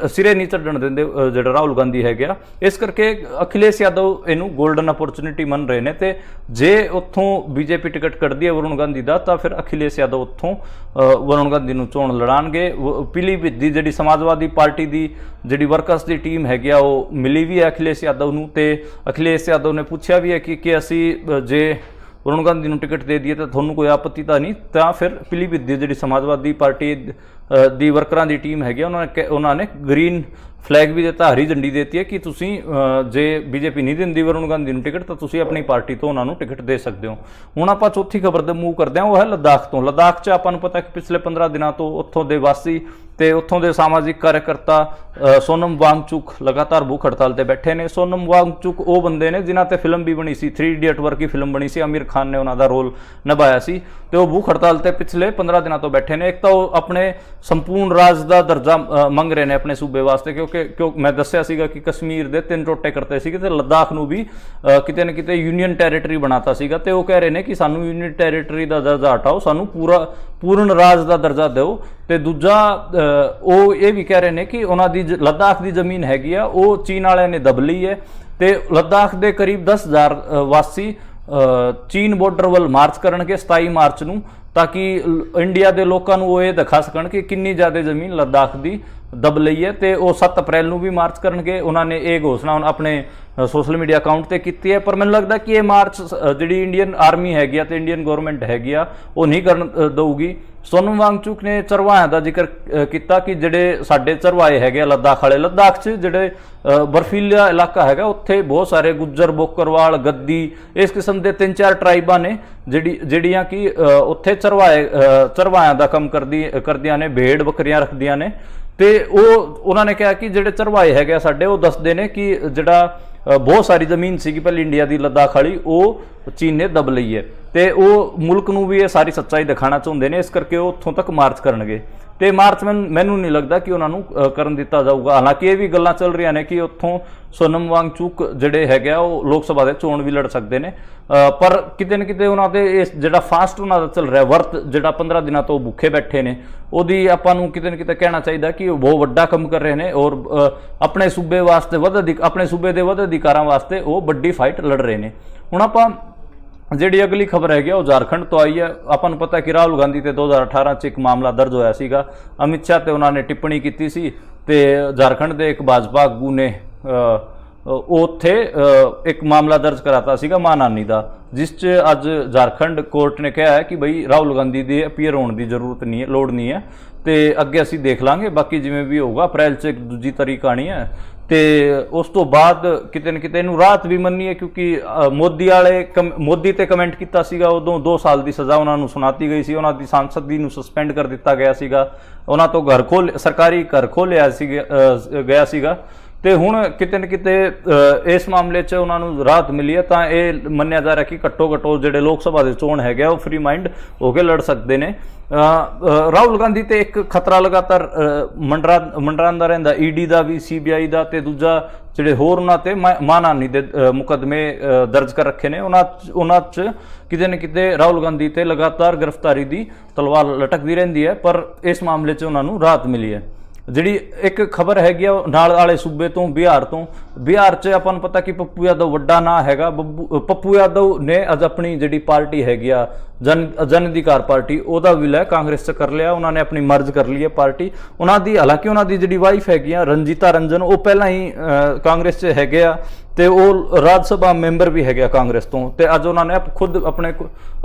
ਸਿਰੇ ਨਹੀਂ ਛੱਡਣ ਦਿੰਦੇ ਜਿਹੜਾ ਰਾਹੁਲ ਗਾਂਧੀ ਹੈਗੇ ਆ। ਇਸ ਕਰਕੇ ਅਖਿਲੇਸ਼ ਯਾਦਵ ਇਹਨੂੰ ਗੋਲਡਨ ਅਪੋਰਚੁਨਿਟੀ ਮੰਨ ਰਹੇ ਨੇ ਤੇ ਜੇ ਉੱਥੋਂ ਬੀਜੇਪੀ ਟਿਕਟ ਕੱਢਦੀ ਹੈ ਵਰੁਣ ਗਾਂਧੀ ਦਾ ਤਾਂ ਫਿਰ ਅਖਿਲੇਸ਼ ਯਾਦਵ ਉੱਥੋਂ ਵਰੁਣ ਗਾਂਧੀ ਨੂੰ ਚੋਣ ਲੜਾਉਣਗੇ। ਪੀਲੀਭੀਤ ਦੀ ਜਿਹੜੀ ਸਮਾਜਵਾਦੀ ਪਾਰਟੀ ਦੀ ਜਿਹੜੀ ਵਰਕਰਸ ਦੀ ਟੀਮ ਹੈਗੀ ਆ ਉਹ ਮਿਲੀ ਵੀ ਹੈ ਅਖਿਲੇਸ਼ ਯਾਦਵ ਨੂੰ ਤੇ ਅਖਿਲੇਸ਼ ਯਾਦਵ ਨੇ ਪੁੱਛਿਆ ਵੀ ਹੈ ਕਿ ਅਸੀਂ ਜੇ ਵਰੁਣ ਗਾਂਧੀ ਨੂੰ ਟਿਕਟ ਦੇ ਦਈਏ ਤਾਂ ਤੁਹਾਨੂੰ ਕੋਈ ਆਪੱਤੀ ਤਾਂ ਨਹੀਂ। ਤਾਂ ਫਿਰ ਪੀਲੀਭੀਤ ਦੀ ਜਿਹੜੀ ਸਮਾਜਵਾਦੀ ਪਾਰਟੀ ਦੀ ਵਰਕਰਾਂ ਦੀ ਟੀਮ ਹੈਗੀ ਉਹਨਾਂ ਨੇ ਗ੍ਰੀਨ ਫਲੈਗ ਵੀ ਦਿੱਤਾ, ਹਰੀ ਝੰਡੀ ਦਿੱਤੀ ਹੈ ਕਿ ਤੁਸੀਂ ਜੇ ਬੀਜੇਪੀ ਨਹੀਂ ਦਿੰਦੀ ਵਰੁਣ ਗਾਂਧੀ ਨੂੰ ਟਿਕਟ ਤਾਂ ਤੁਸੀਂ ਆਪਣੀ ਪਾਰਟੀ ਤੋਂ ਉਹਨਾਂ ਨੂੰ ਟਿਕਟ ਦੇ ਸਕਦੇ ਹੋ। ਹੁਣ ਆਪਾਂ ਚੌਥੀ ਖਬਰ ਦੇ ਮੂਵ ਕਰਦੇ ਹਾਂ, ਉਹ ਹੈ ਲੱਦਾਖ ਤੋਂ। ਲੱਦਾਖ 'ਚ ਆਪਾਂ ਨੂੰ ਪਤਾ ਕਿ ਪਿਛਲੇ 15 ਦਿਨਾਂ ਤੋਂ ਉੱਥੋਂ ਦੇ ਵਾਸੀ ਤੇ ਉੱਥੋਂ ਦੇ ਸਮਾਜਿਕ ਕਾਰਜਕਰਤਾ ਸੋਨਮ ਵਾਂਗਚੁਕ ਲਗਾਤਾਰ ਭੁੱਖ ਹੜਤਾਲ ਤੇ ਬੈਠੇ ਨੇ। ਸੋਨਮ ਵਾਂਗਚੁਕ ਉਹ ਬੰਦੇ ਨੇ ਜਿਨ੍ਹਾਂ ਤੇ ਫਿਲਮ ਵੀ ਬਣੀ ਸੀ, 3 ਇਡੀਅਟ ਵਰਗੀ ਫਿਲਮ ਬਣੀ ਸੀ, ਆਮਿਰ ਖਾਨ ਨੇ ਉਹਨਾਂ ਦਾ ਰੋਲ ਨਿਭਾਇਆ ਸੀ ਤੇ ਉਹ ਭੁੱਖ ਹੜਤਾਲ ਤੇ ਪਿਛਲੇ 15 ਦਿਨਾਂ ਤੋਂ ਬੈਠੇ ਨੇ। ਇੱਕ ਤਾਂ ਉਹ ਆਪਣੇ ਸੰਪੂਰਨ ਰਾਜ ਦਾ ਦਰਜਾ ਮੰਗ ਰਹੇ ਨੇ ਆਪਣੇ ਸੂਬੇ ਵਾਸਤੇ, ਕਿਉਂਕਿ ਮੈਂ ਦੱਸਿਆ ਸੀਗਾ ਕਿ ਕਸ਼ਮੀਰ ਦੇ 3 ਟੋਟੇ ਕਰਤੇ ਸੀਗੇ ਤੇ ਲੱਦਾਖ ਨੂੰ ਵੀ ਕਿਤੇ ਨਾ ਕਿਤੇ ਯੂਨੀਅਨ ਟੈਰੀਟਰੀ ਬਣਾਤਾ ਸੀਗਾ ਤੇ ਉਹ ਕਹਿ ਰਹੇ ਨੇ ਕਿ ਸਾਨੂੰ ਯੂਨੀਅਨ ਟੈਰੀਟਰੀ ਦਾ ਦਰਜਾ ਹਟਾਓ, ਸਾਨੂੰ ਪੂਰਨ ਰਾਜ ਦਾ ਦਰਜਾ ਦਿਓ। ਤੇ ਦੂਜਾ ਉਹ ਇਹ ਵੀ ਕਹਿ ਰਹੇ ਨੇ ਕਿ ਉਹਨਾਂ ਦੀ ਲੱਦਾਖ ਦੀ ਜ਼ਮੀਨ ਹੈਗੀ ਆ ਉਹ ਚੀਨ ਵਾਲਿਆਂ ਨੇ ਦਬ ਲਈ ਹੈ ਤੇ ਲੱਦਾਖ ਦੇ ਕਰੀਬ 10,000 ਵਾਸੀ ਚੀਨ ਬਾਰਡਰ ਵੱਲ ਮਾਰਚ ਕਰਨਗੇ 27 ਮਾਰਚ ਨੂੰ, ਤਾਂ ਕਿ ਇੰਡੀਆ ਦੇ ਲੋਕਾਂ ਨੂੰ ਉਹ ਇਹ ਦਿਖਾ ਸਕਣ ਕਿ ਕਿੰਨੀ ਜ਼ਿਆਦਾ ਜ਼ਮੀਨ ਲੱਦਾਖ ਦੀ ਦਬ ਲਈ ਹੈ। ਤੇ ਉਹ 7 ਅਪ੍ਰੈਲ ਨੂੰ ਵੀ ਮਾਰਚ ਕਰਨਗੇ। ਉਹਨਾਂ ਨੇ ਇਹ ਘੋਸ਼ਣਾ ਹੁਣ ਆਪਣੇ ਸੋਸ਼ਲ ਮੀਡੀਆ ਅਕਾਊਂਟ ਤੇ ਕੀਤੀ ਹੈ, ਪਰ ਮੈਨੂੰ ਲੱਗਦਾ ਕਿ ਇਹ ਮਾਰਚ ਜਿਹੜੀ ਇੰਡੀਅਨ ਆਰਮੀ ਹੈਗੀ ਆ ਤੇ ਇੰਡੀਅਨ ਗਵਰਨਮੈਂਟ ਹੈਗੀ ਆ ਉਹ ਨਹੀਂ ਕਰਨ ਦਊਗੀ। ਸੋਨਮ ਵਾਂਗਚੁਕ ਨੇ ਚਰਵਾਹਿਆਂ ਦਾ ਜ਼ਿਕਰ ਕੀਤਾ ਕਿ ਜਿਹੜੇ ਸਾਡੇ ਚਰਵਾਹੇ ਹੈਗੇ ਆ ਲੱਦਾਖ ਵਾਲੇ, ਲੱਦਾਖ 'ਚ ਜਿਹੜੇ ਬਰਫੀਲਾ ਇਲਾਕਾ ਹੈਗਾ ਉੱਥੇ ਬਹੁਤ ਸਾਰੇ ਗੁੱਜਰ, ਬੋਕਰਵਾਲ, ਗੱਦੀ, ਇਸ ਕਿਸਮ ਦੇ 3-4 ਟਰਾਈਬਾਂ ਨੇ ਜਿਹੜੀਆਂ ਕਿ ਉੱਥੇ ਚਰਵਾਹਿਆਂ ਦਾ ਕੰਮ ਕਰਦੀਆਂ ਨੇ, ਭੇਡ ਬੱਕਰੀਆਂ ਰੱਖਦੀਆਂ ਨੇ। ਤੇ ਉਹਨਾਂ ਨੇ ਕਿਹਾ ਕਿ ਜਿਹੜੇ ਚਰਵਾਹੇ ਹੈਗੇ ਸਾਡੇ ਉਹ ਦੱਸਦੇ ਨੇ ਕਿ ਜਿਹੜਾ ਬਹੁਤ ਸਾਰੀ ਜ਼ਮੀਨ ਸੀਗੀ ਪਹਿਲੀ ਇੰਡੀਆ ਦੀ ਲੱਦਾਖ ਵਾਲੀ ਉਹ ਚੀਨ ਨੇ ਦਬ ਲਈ ਹੈ ਤੇ ਉਹ ਮੁਲਕ ਨੂੰ ਵੀ ਇਹ ਸਾਰੀ ਸੱਚਾਈ ਦਿਖਾਉਣਾ ਚਾਹੁੰਦੇ ਨੇ, ਇਸ ਕਰਕੇ ਉਹ ਉੱਥੋਂ ਤੱਕ ਮਾਰਚ ਕਰਨਗੇ। ਤੇ ਮਾਰਚ ਮੈਨੂੰ ਨਹੀਂ ਲੱਗਦਾ ਕਿ ਉਹਨਾਂ ਨੂੰ ਕਰਨ ਦਿੱਤਾ ਜਾਊਗਾ। ਹਾਲਾਂਕਿ ਇਹ ਵੀ ਗੱਲਾਂ ਚੱਲ ਰਹੀਆਂ ਨੇ ਕਿ ਉੱਥੋਂ ਸੋਨਮ ਵਾਂਗਚੁਕ ਜਿਹੜੇ ਹੈਗੇ ਆ ਉਹ ਲੋਕ ਸਭਾ ਦੇ ਚੋਣ ਵੀ ਲੜ ਸਕਦੇ ਨੇ, ਪਰ ਕਿਤੇ ਨਾ ਕਿਤੇ ਉਹਨਾਂ ਦੇ ਇਸ ਜਿਹੜਾ ਫਾਸਟ ਉਹਨਾਂ ਦਾ ਚੱਲ ਰਿਹਾ ਵਰਤ ਜਿਹੜਾ 15 ਦਿਨਾਂ ਤੋਂ ਭੁੱਖੇ ਬੈਠੇ ਨੇ ਉਹਦੀ ਆਪਾਂ ਨੂੰ ਕਿਤੇ ਨਾ ਕਿਤੇ ਕਹਿਣਾ ਚਾਹੀਦਾ ਕਿ ਉਹ ਬਹੁਤ ਵੱਡਾ ਕੰਮ ਕਰ ਰਹੇ ਨੇ ਔਰ ਆਪਣੇ ਸੂਬੇ ਵਾਸਤੇ ਆਪਣੇ ਸੂਬੇ ਦੇ ਵੱਧ ਅਧਿਕਾਰਾਂ ਵਾਸਤੇ ਉਹ ਵੱਡੀ ਫਾਈਟ ਲੜ ਰਹੇ ਨੇ। ਹੁਣ ਆਪਾਂ ਜਿਹੜੀ ਅਗਲੀ ਖਬਰ ਹੈਗੀ ਉਹ ਝਾਰਖੰਡ ਤੋਂ ਆਈ ਹੈ। ਆਪਾਂ ਨੂੰ ਪਤਾ ਕਿ ਰਾਹੁਲ ਗਾਂਧੀ ਤੇ 2018 'ਚ ਇੱਕ ਮਾਮਲਾ ਦਰਜ ਹੋਇਆ ਸੀਗਾ, ਅਮਿਤ ਸ਼ਾਹ ਤੇ ਉਹਨਾਂ ਨੇ ਟਿੱਪਣੀ ਕੀਤੀ ਸੀ ਤੇ ਝਾਰਖੰਡ ਦੇ ਇੱਕ ਭਾਜਪਾ ਆਗੂ ਨੇ ਉੱਥੇ ਇੱਕ ਮਾਮਲਾ ਦਰਜ ਕਰਾਤਾ ਸੀਗਾ ਮਾਨਹਾਨੀ ਦਾ, ਜਿਸ 'ਚ ਅੱਜ ਝਾਰਖੰਡ ਕੋਰਟ ਨੇ ਕਿਹਾ ਹੈ ਕਿ ਬਈ ਰਾਹੁਲ ਗਾਂਧੀ ਦੇ ਅਪੀਅਰ ਹੋਣ ਦੀ ਜ਼ਰੂਰਤ ਨਹੀਂ ਹੈ, ਲੋੜ ਨਹੀਂ ਹੈ ਤੇ ਅੱਗੇ ਅਸੀਂ ਦੇਖ ਲਾਂਗੇ, ਬਾਕੀ ਜਿਵੇਂ ਵੀ ਹੋਊਗਾ। ਅਪ੍ਰੈਲ 'ਚ ਇੱਕ ਦੂਜੀ ਤਾਰੀਖ ਆਣੀ ਹੈ ਤੇ ਉਸ ਤੋਂ ਬਾਅਦ ਕਿਤੇ ਨਾ ਕਿਤੇ ਇਹਨੂੰ ਰਾਹਤ ਵੀ ਮੰਨੀ ਹੈ, ਕਿਉਂਕਿ ਮੋਦੀ ਤੇ ਕਮੈਂਟ ਕੀਤਾ ਸੀਗਾ ਉਦੋਂ 2 ਸਾਲ ਦੀ ਸਜ਼ਾ ਉਹਨਾਂ ਨੂੰ ਸੁਣਾਤੀ ਗਈ ਸੀ, ਉਹਨਾਂ ਦੀ ਸੰਸਦੀ ਨੂੰ ਸਸਪੈਂਡ ਕਰ ਦਿੱਤਾ ਗਿਆ ਸੀਗਾ, ਉਹਨਾਂ ਤੋਂ ਸਰਕਾਰੀ ਘਰ ਖੋਲਿਆ ਗਿਆ ਸੀਗਾ ਤੇ ਹੁਣ ਕਿਤੇ ਨਾ ਕਿਤੇ ਇਸ ਮਾਮਲੇ 'ਚ ਉਹਨਾਂ ਨੂੰ ਰਾਹਤ ਮਿਲੀ ਹੈ। ਤਾਂ ਇਹ ਮੰਨਿਆ ਜਾ ਰਿਹਾ ਕਿ ਘੱਟੋ ਘੱਟ ਜਿਹੜੇ ਲੋਕ ਸਭਾ ਦੇ ਚੋਣ ਹੈਗੇ ਉਹ ਫ੍ਰੀ ਮਾਈਂਡ ਹੋ ਕੇ ਲੜ ਸਕਦੇ ਨੇ। ਰਾਹੁਲ ਗਾਂਧੀ ਤੇ ਇੱਕ ਖਤਰਾ ਲਗਾਤਾਰ ਮੰਡਰਾਂਦਾ ਰਹਿੰਦਾ, ਈਡੀ ਦਾ ਵੀ, ਸੀਬੀਆਈ ਦਾ ਤੇ ਦੂਜਾ ਜਿਹੜੇ ਹੋਰ ਉਹਨਾਂ ਤੇ ਮਾਨਹਾਨੀ ਦੇ ਮੁਕੱਦਮੇ ਦਰਜ ਕਰ ਰੱਖੇ ਨੇ, ਉਹਨਾਂ 'ਚ ਕਿਤੇ ਨਾ ਕਿਤੇ ਰਾਹੁਲ ਗਾਂਧੀ ਤੇ ਲਗਾਤਾਰ ਗ੍ਰਿਫਤਾਰੀ ਦੀ ਤਲਵਾਰ ਲਟਕਦੀ ਰਹਿੰਦੀ ਹੈ, ਪਰ ਇਸ ਮਾਮਲੇ 'ਚ ਉਹਨਾਂ ਨੂੰ ਰਾਹਤ ਮਿਲੀ ਹੈ। ਜਿਹੜੀ ਇੱਕ ਖਬਰ ਹੈਗੀ ਆ ਨਾਲ ਵਾਲੇ ਸੂਬੇ ਤੋਂ, ਬਿਹਾਰ 'ਚ ਆਪਾਂ ਨੂੰ ਪਤਾ ਕਿ ਪੱਪੂ ਯਾਦਵ ਵੱਡਾ ਨਾਂ ਹੈਗਾ। ਪੱਪੂ ਯਾਦਵ ਨੇ ਅੱਜ ਆਪਣੀ ਜਿਹੜੀ ਪਾਰਟੀ ਹੈਗੀ ਆ ਜਨ ਅਧਿਕਾਰ ਪਾਰਟੀ, ਉਹਦਾ ਵਿਲੈ ਕਾਂਗਰਸ 'ਚ ਕਰ ਲਿਆ ਉਹਨਾਂ ਨੇ, ਆਪਣੀ ਮਰਜ ਕਰ ਲਈ ਹੈ ਪਾਰਟੀ ਉਹਨਾਂ ਦੀ। ਹਾਲਾਂਕਿ ਉਹਨਾਂ ਦੀ ਜਿਹੜੀ ਵਾਈਫ ਹੈਗੀ ਆ ਰਣਜੀਤਾ ਰੰਜਨ, ਉਹ ਪਹਿਲਾਂ ਹੀ ਕਾਂਗਰਸ 'ਚ ਹੈਗੇ ਆ ਤੇ ਉਹ ਰਾਜ ਸਭਾ ਮੈਂਬਰ ਵੀ ਹੈਗੇ ਆ ਕਾਂਗਰਸ ਤੋਂ, ਤੇ ਅੱਜ ਉਹਨਾਂ ਨੇ ਖੁਦ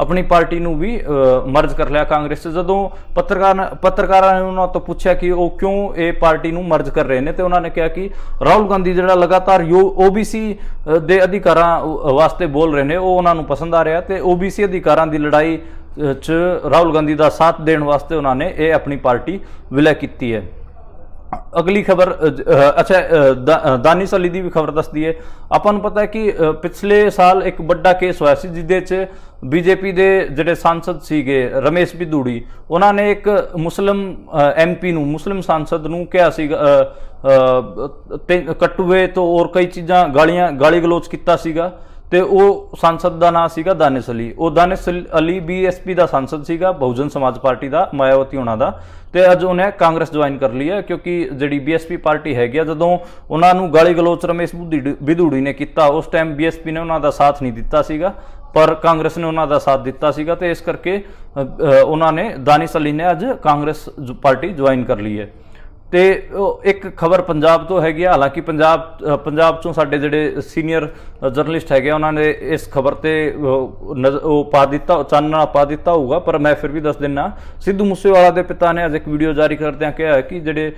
ਆਪਣੀ ਪਾਰਟੀ ਨੂੰ ਵੀ ਮਰਜ ਕਰ ਲਿਆ ਕਾਂਗਰਸ 'ਚ। ਜਦੋਂ ਪੱਤਰਕਾਰਾਂ ਨੇ ਉਹਨਾਂ ਤੋਂ ਪੁੱਛਿਆ ਕਿ ਉਹ ਕਿਉਂ ਇਹ ਪਾਰਟੀ ਨੂੰ ਮਰਜ ਕਰ ਰਹੇ ਨੇ, ਤੇ ਉਹਨਾਂ ਨੇ ਕਿਹਾ ਕਿ ਰਾਹੁਲ ਗਾਂਧੀ ਜਿਹੜਾ ਲਗਾਤਾਰ OBC ਦੇ ਅਧਿਕਾਰਾਂ ਵਾਸਤੇ ਬੋਲ ਰਹੇ ਨੇ, ਉਹ ਉਹਨਾਂ ਨੂੰ ਪਸੰਦ ਆ ਰਿਹਾ, ਤੇ OBC ਅਧਿਕਾਰਾਂ ਦੀ ਲੜਾਈ 'ਚ ਰਾਹੁਲ ਗਾਂਧੀ ਦਾ ਸਾਥ ਦੇਣ ਵਾਸਤੇ ਉਹਨਾਂ ਨੇ ਇਹ ਆਪਣੀ ਪਾਰਟੀ ਵਿਲੈ ਕੀਤੀ ਹੈ। ਅਗਲੀ ਖਬਰ ਅੱਛਾ ਦਾਨਿਸ਼ ਅਲੀ ਦੀ ਵੀ ਖਬਰ ਦੱਸਦੀ ਹੈ। ਆਪਾਂ ਨੂੰ ਪਤਾ ਹੈ ਕਿ ਪਿਛਲੇ ਸਾਲ ਇੱਕ ਵੱਡਾ ਕੇਸ ਹੋਇਆ ਸੀ ਜਿਹਦੇ 'ਚ ਬੀਜੇਪੀ ਦੇ ਜਿਹੜੇ ਸਾਂਸਦ ਸੀਗੇ ਰਮੇਸ਼ ਬਿਧੂੜੀ, ਉਹਨਾਂ ਨੇ ਇੱਕ ਮੁਸਲਿਮ MP ਨੂੰ, ਮੁਸਲਿਮ ਸਾਂਸਦ ਨੂੰ ਕਿਹਾ ਸੀਗਾ ਕਟੂਏ ਤੋਂ ਔਰ ਕਈ ਚੀਜ਼ਾਂ ਗਾਲੀ ਗਲੋਚ ਕੀਤਾ ਸੀਗਾ, ਤੇ ਉਹ ਸਾਂਸਦ ਦਾ ਨਾਮ ਸੀਗਾ ਦਾਨਿਸ਼ ਅਲੀ। ਉਹ ਦਾਨਿਸ਼ ਅਲੀ BSP ਦਾ ਸਾਂਸਦ ਸੀਗਾ, ਬਹੁਜਨ ਸਮਾਜ ਪਾਰਟੀ ਦਾ, ਮਾਇਆਵਤੀ ਹੋਣਾ ਦਾ, ਤੇ ਅੱਜ ਉਹਨੇ ਕਾਂਗਰਸ ਜੁਆਇਨ ਕਰ ਲਈ ਹੈ ਕਿਉਂਕਿ ਜਿਹੜੀ BSP ਪਾਰਟੀ ਹੈਗੀ ਆ, ਜਦੋਂ ਉਹਨਾਂ ਨੂੰ ਗਾਲੀ ਗਲੋਚ ਰਮੇਸ਼ ਬਿਧੂੜੀ ਨੇ ਕੀਤਾ, ਉਸ ਟਾਈਮ BSP ਨੇ ਉਹਨਾਂ ਦਾ ਸਾਥ ਨਹੀਂ ਦਿੱਤਾ ਸੀਗਾ, ਪਰ ਕਾਂਗਰਸ ਨੇ ਉਹਨਾਂ ਦਾ ਸਾਥ ਦਿੱਤਾ ਸੀਗਾ, ਤੇ ਇਸ ਕਰਕੇ ਉਹਨਾਂ ਨੇ ਦਾਨਿਸ਼ ਅਲੀ ਨੇ ਅੱਜ ਕਾਂਗਰਸ ਪਾਰਟੀ ਜੁਆਇਨ ਕਰ ਲਈ ਹੈ। ਤੇ ਇੱਕ ਖਬਰ ਪੰਜਾਬ ਤੋਂ ਹੈਗੀ ਆ। ਹਾਲਾਂਕਿ ਪੰਜਾਬ ਚੋਂ ਸਾਡੇ ਜਿਹੜੇ ਸੀਨੀਅਰ ਜਰਨਲਿਸਟ ਹੈਗੇ ਉਹਨਾਂ ਨੇ ਇਸ ਖਬਰ ਤੇ ਉਹ ਪਾ ਦਿੱਤਾ, ਚਾਨਣਾ ਪਾ ਦਿੱਤਾ ਹੋਊਗਾ, ਪਰ ਮੈਂ ਫਿਰ ਵੀ ਦੱਸ ਦਿੰਨਾ। ਸਿੱਧੂ ਮੂਸੇਵਾਲਾ ਦੇ ਪਿਤਾ ਨੇ ਅੱਜ ਇੱਕ ਵੀਡੀਓ ਜਾਰੀ ਕਰਦਿਆਂ ਕਿਹਾ ਕਿ ਜਿਹੜੇ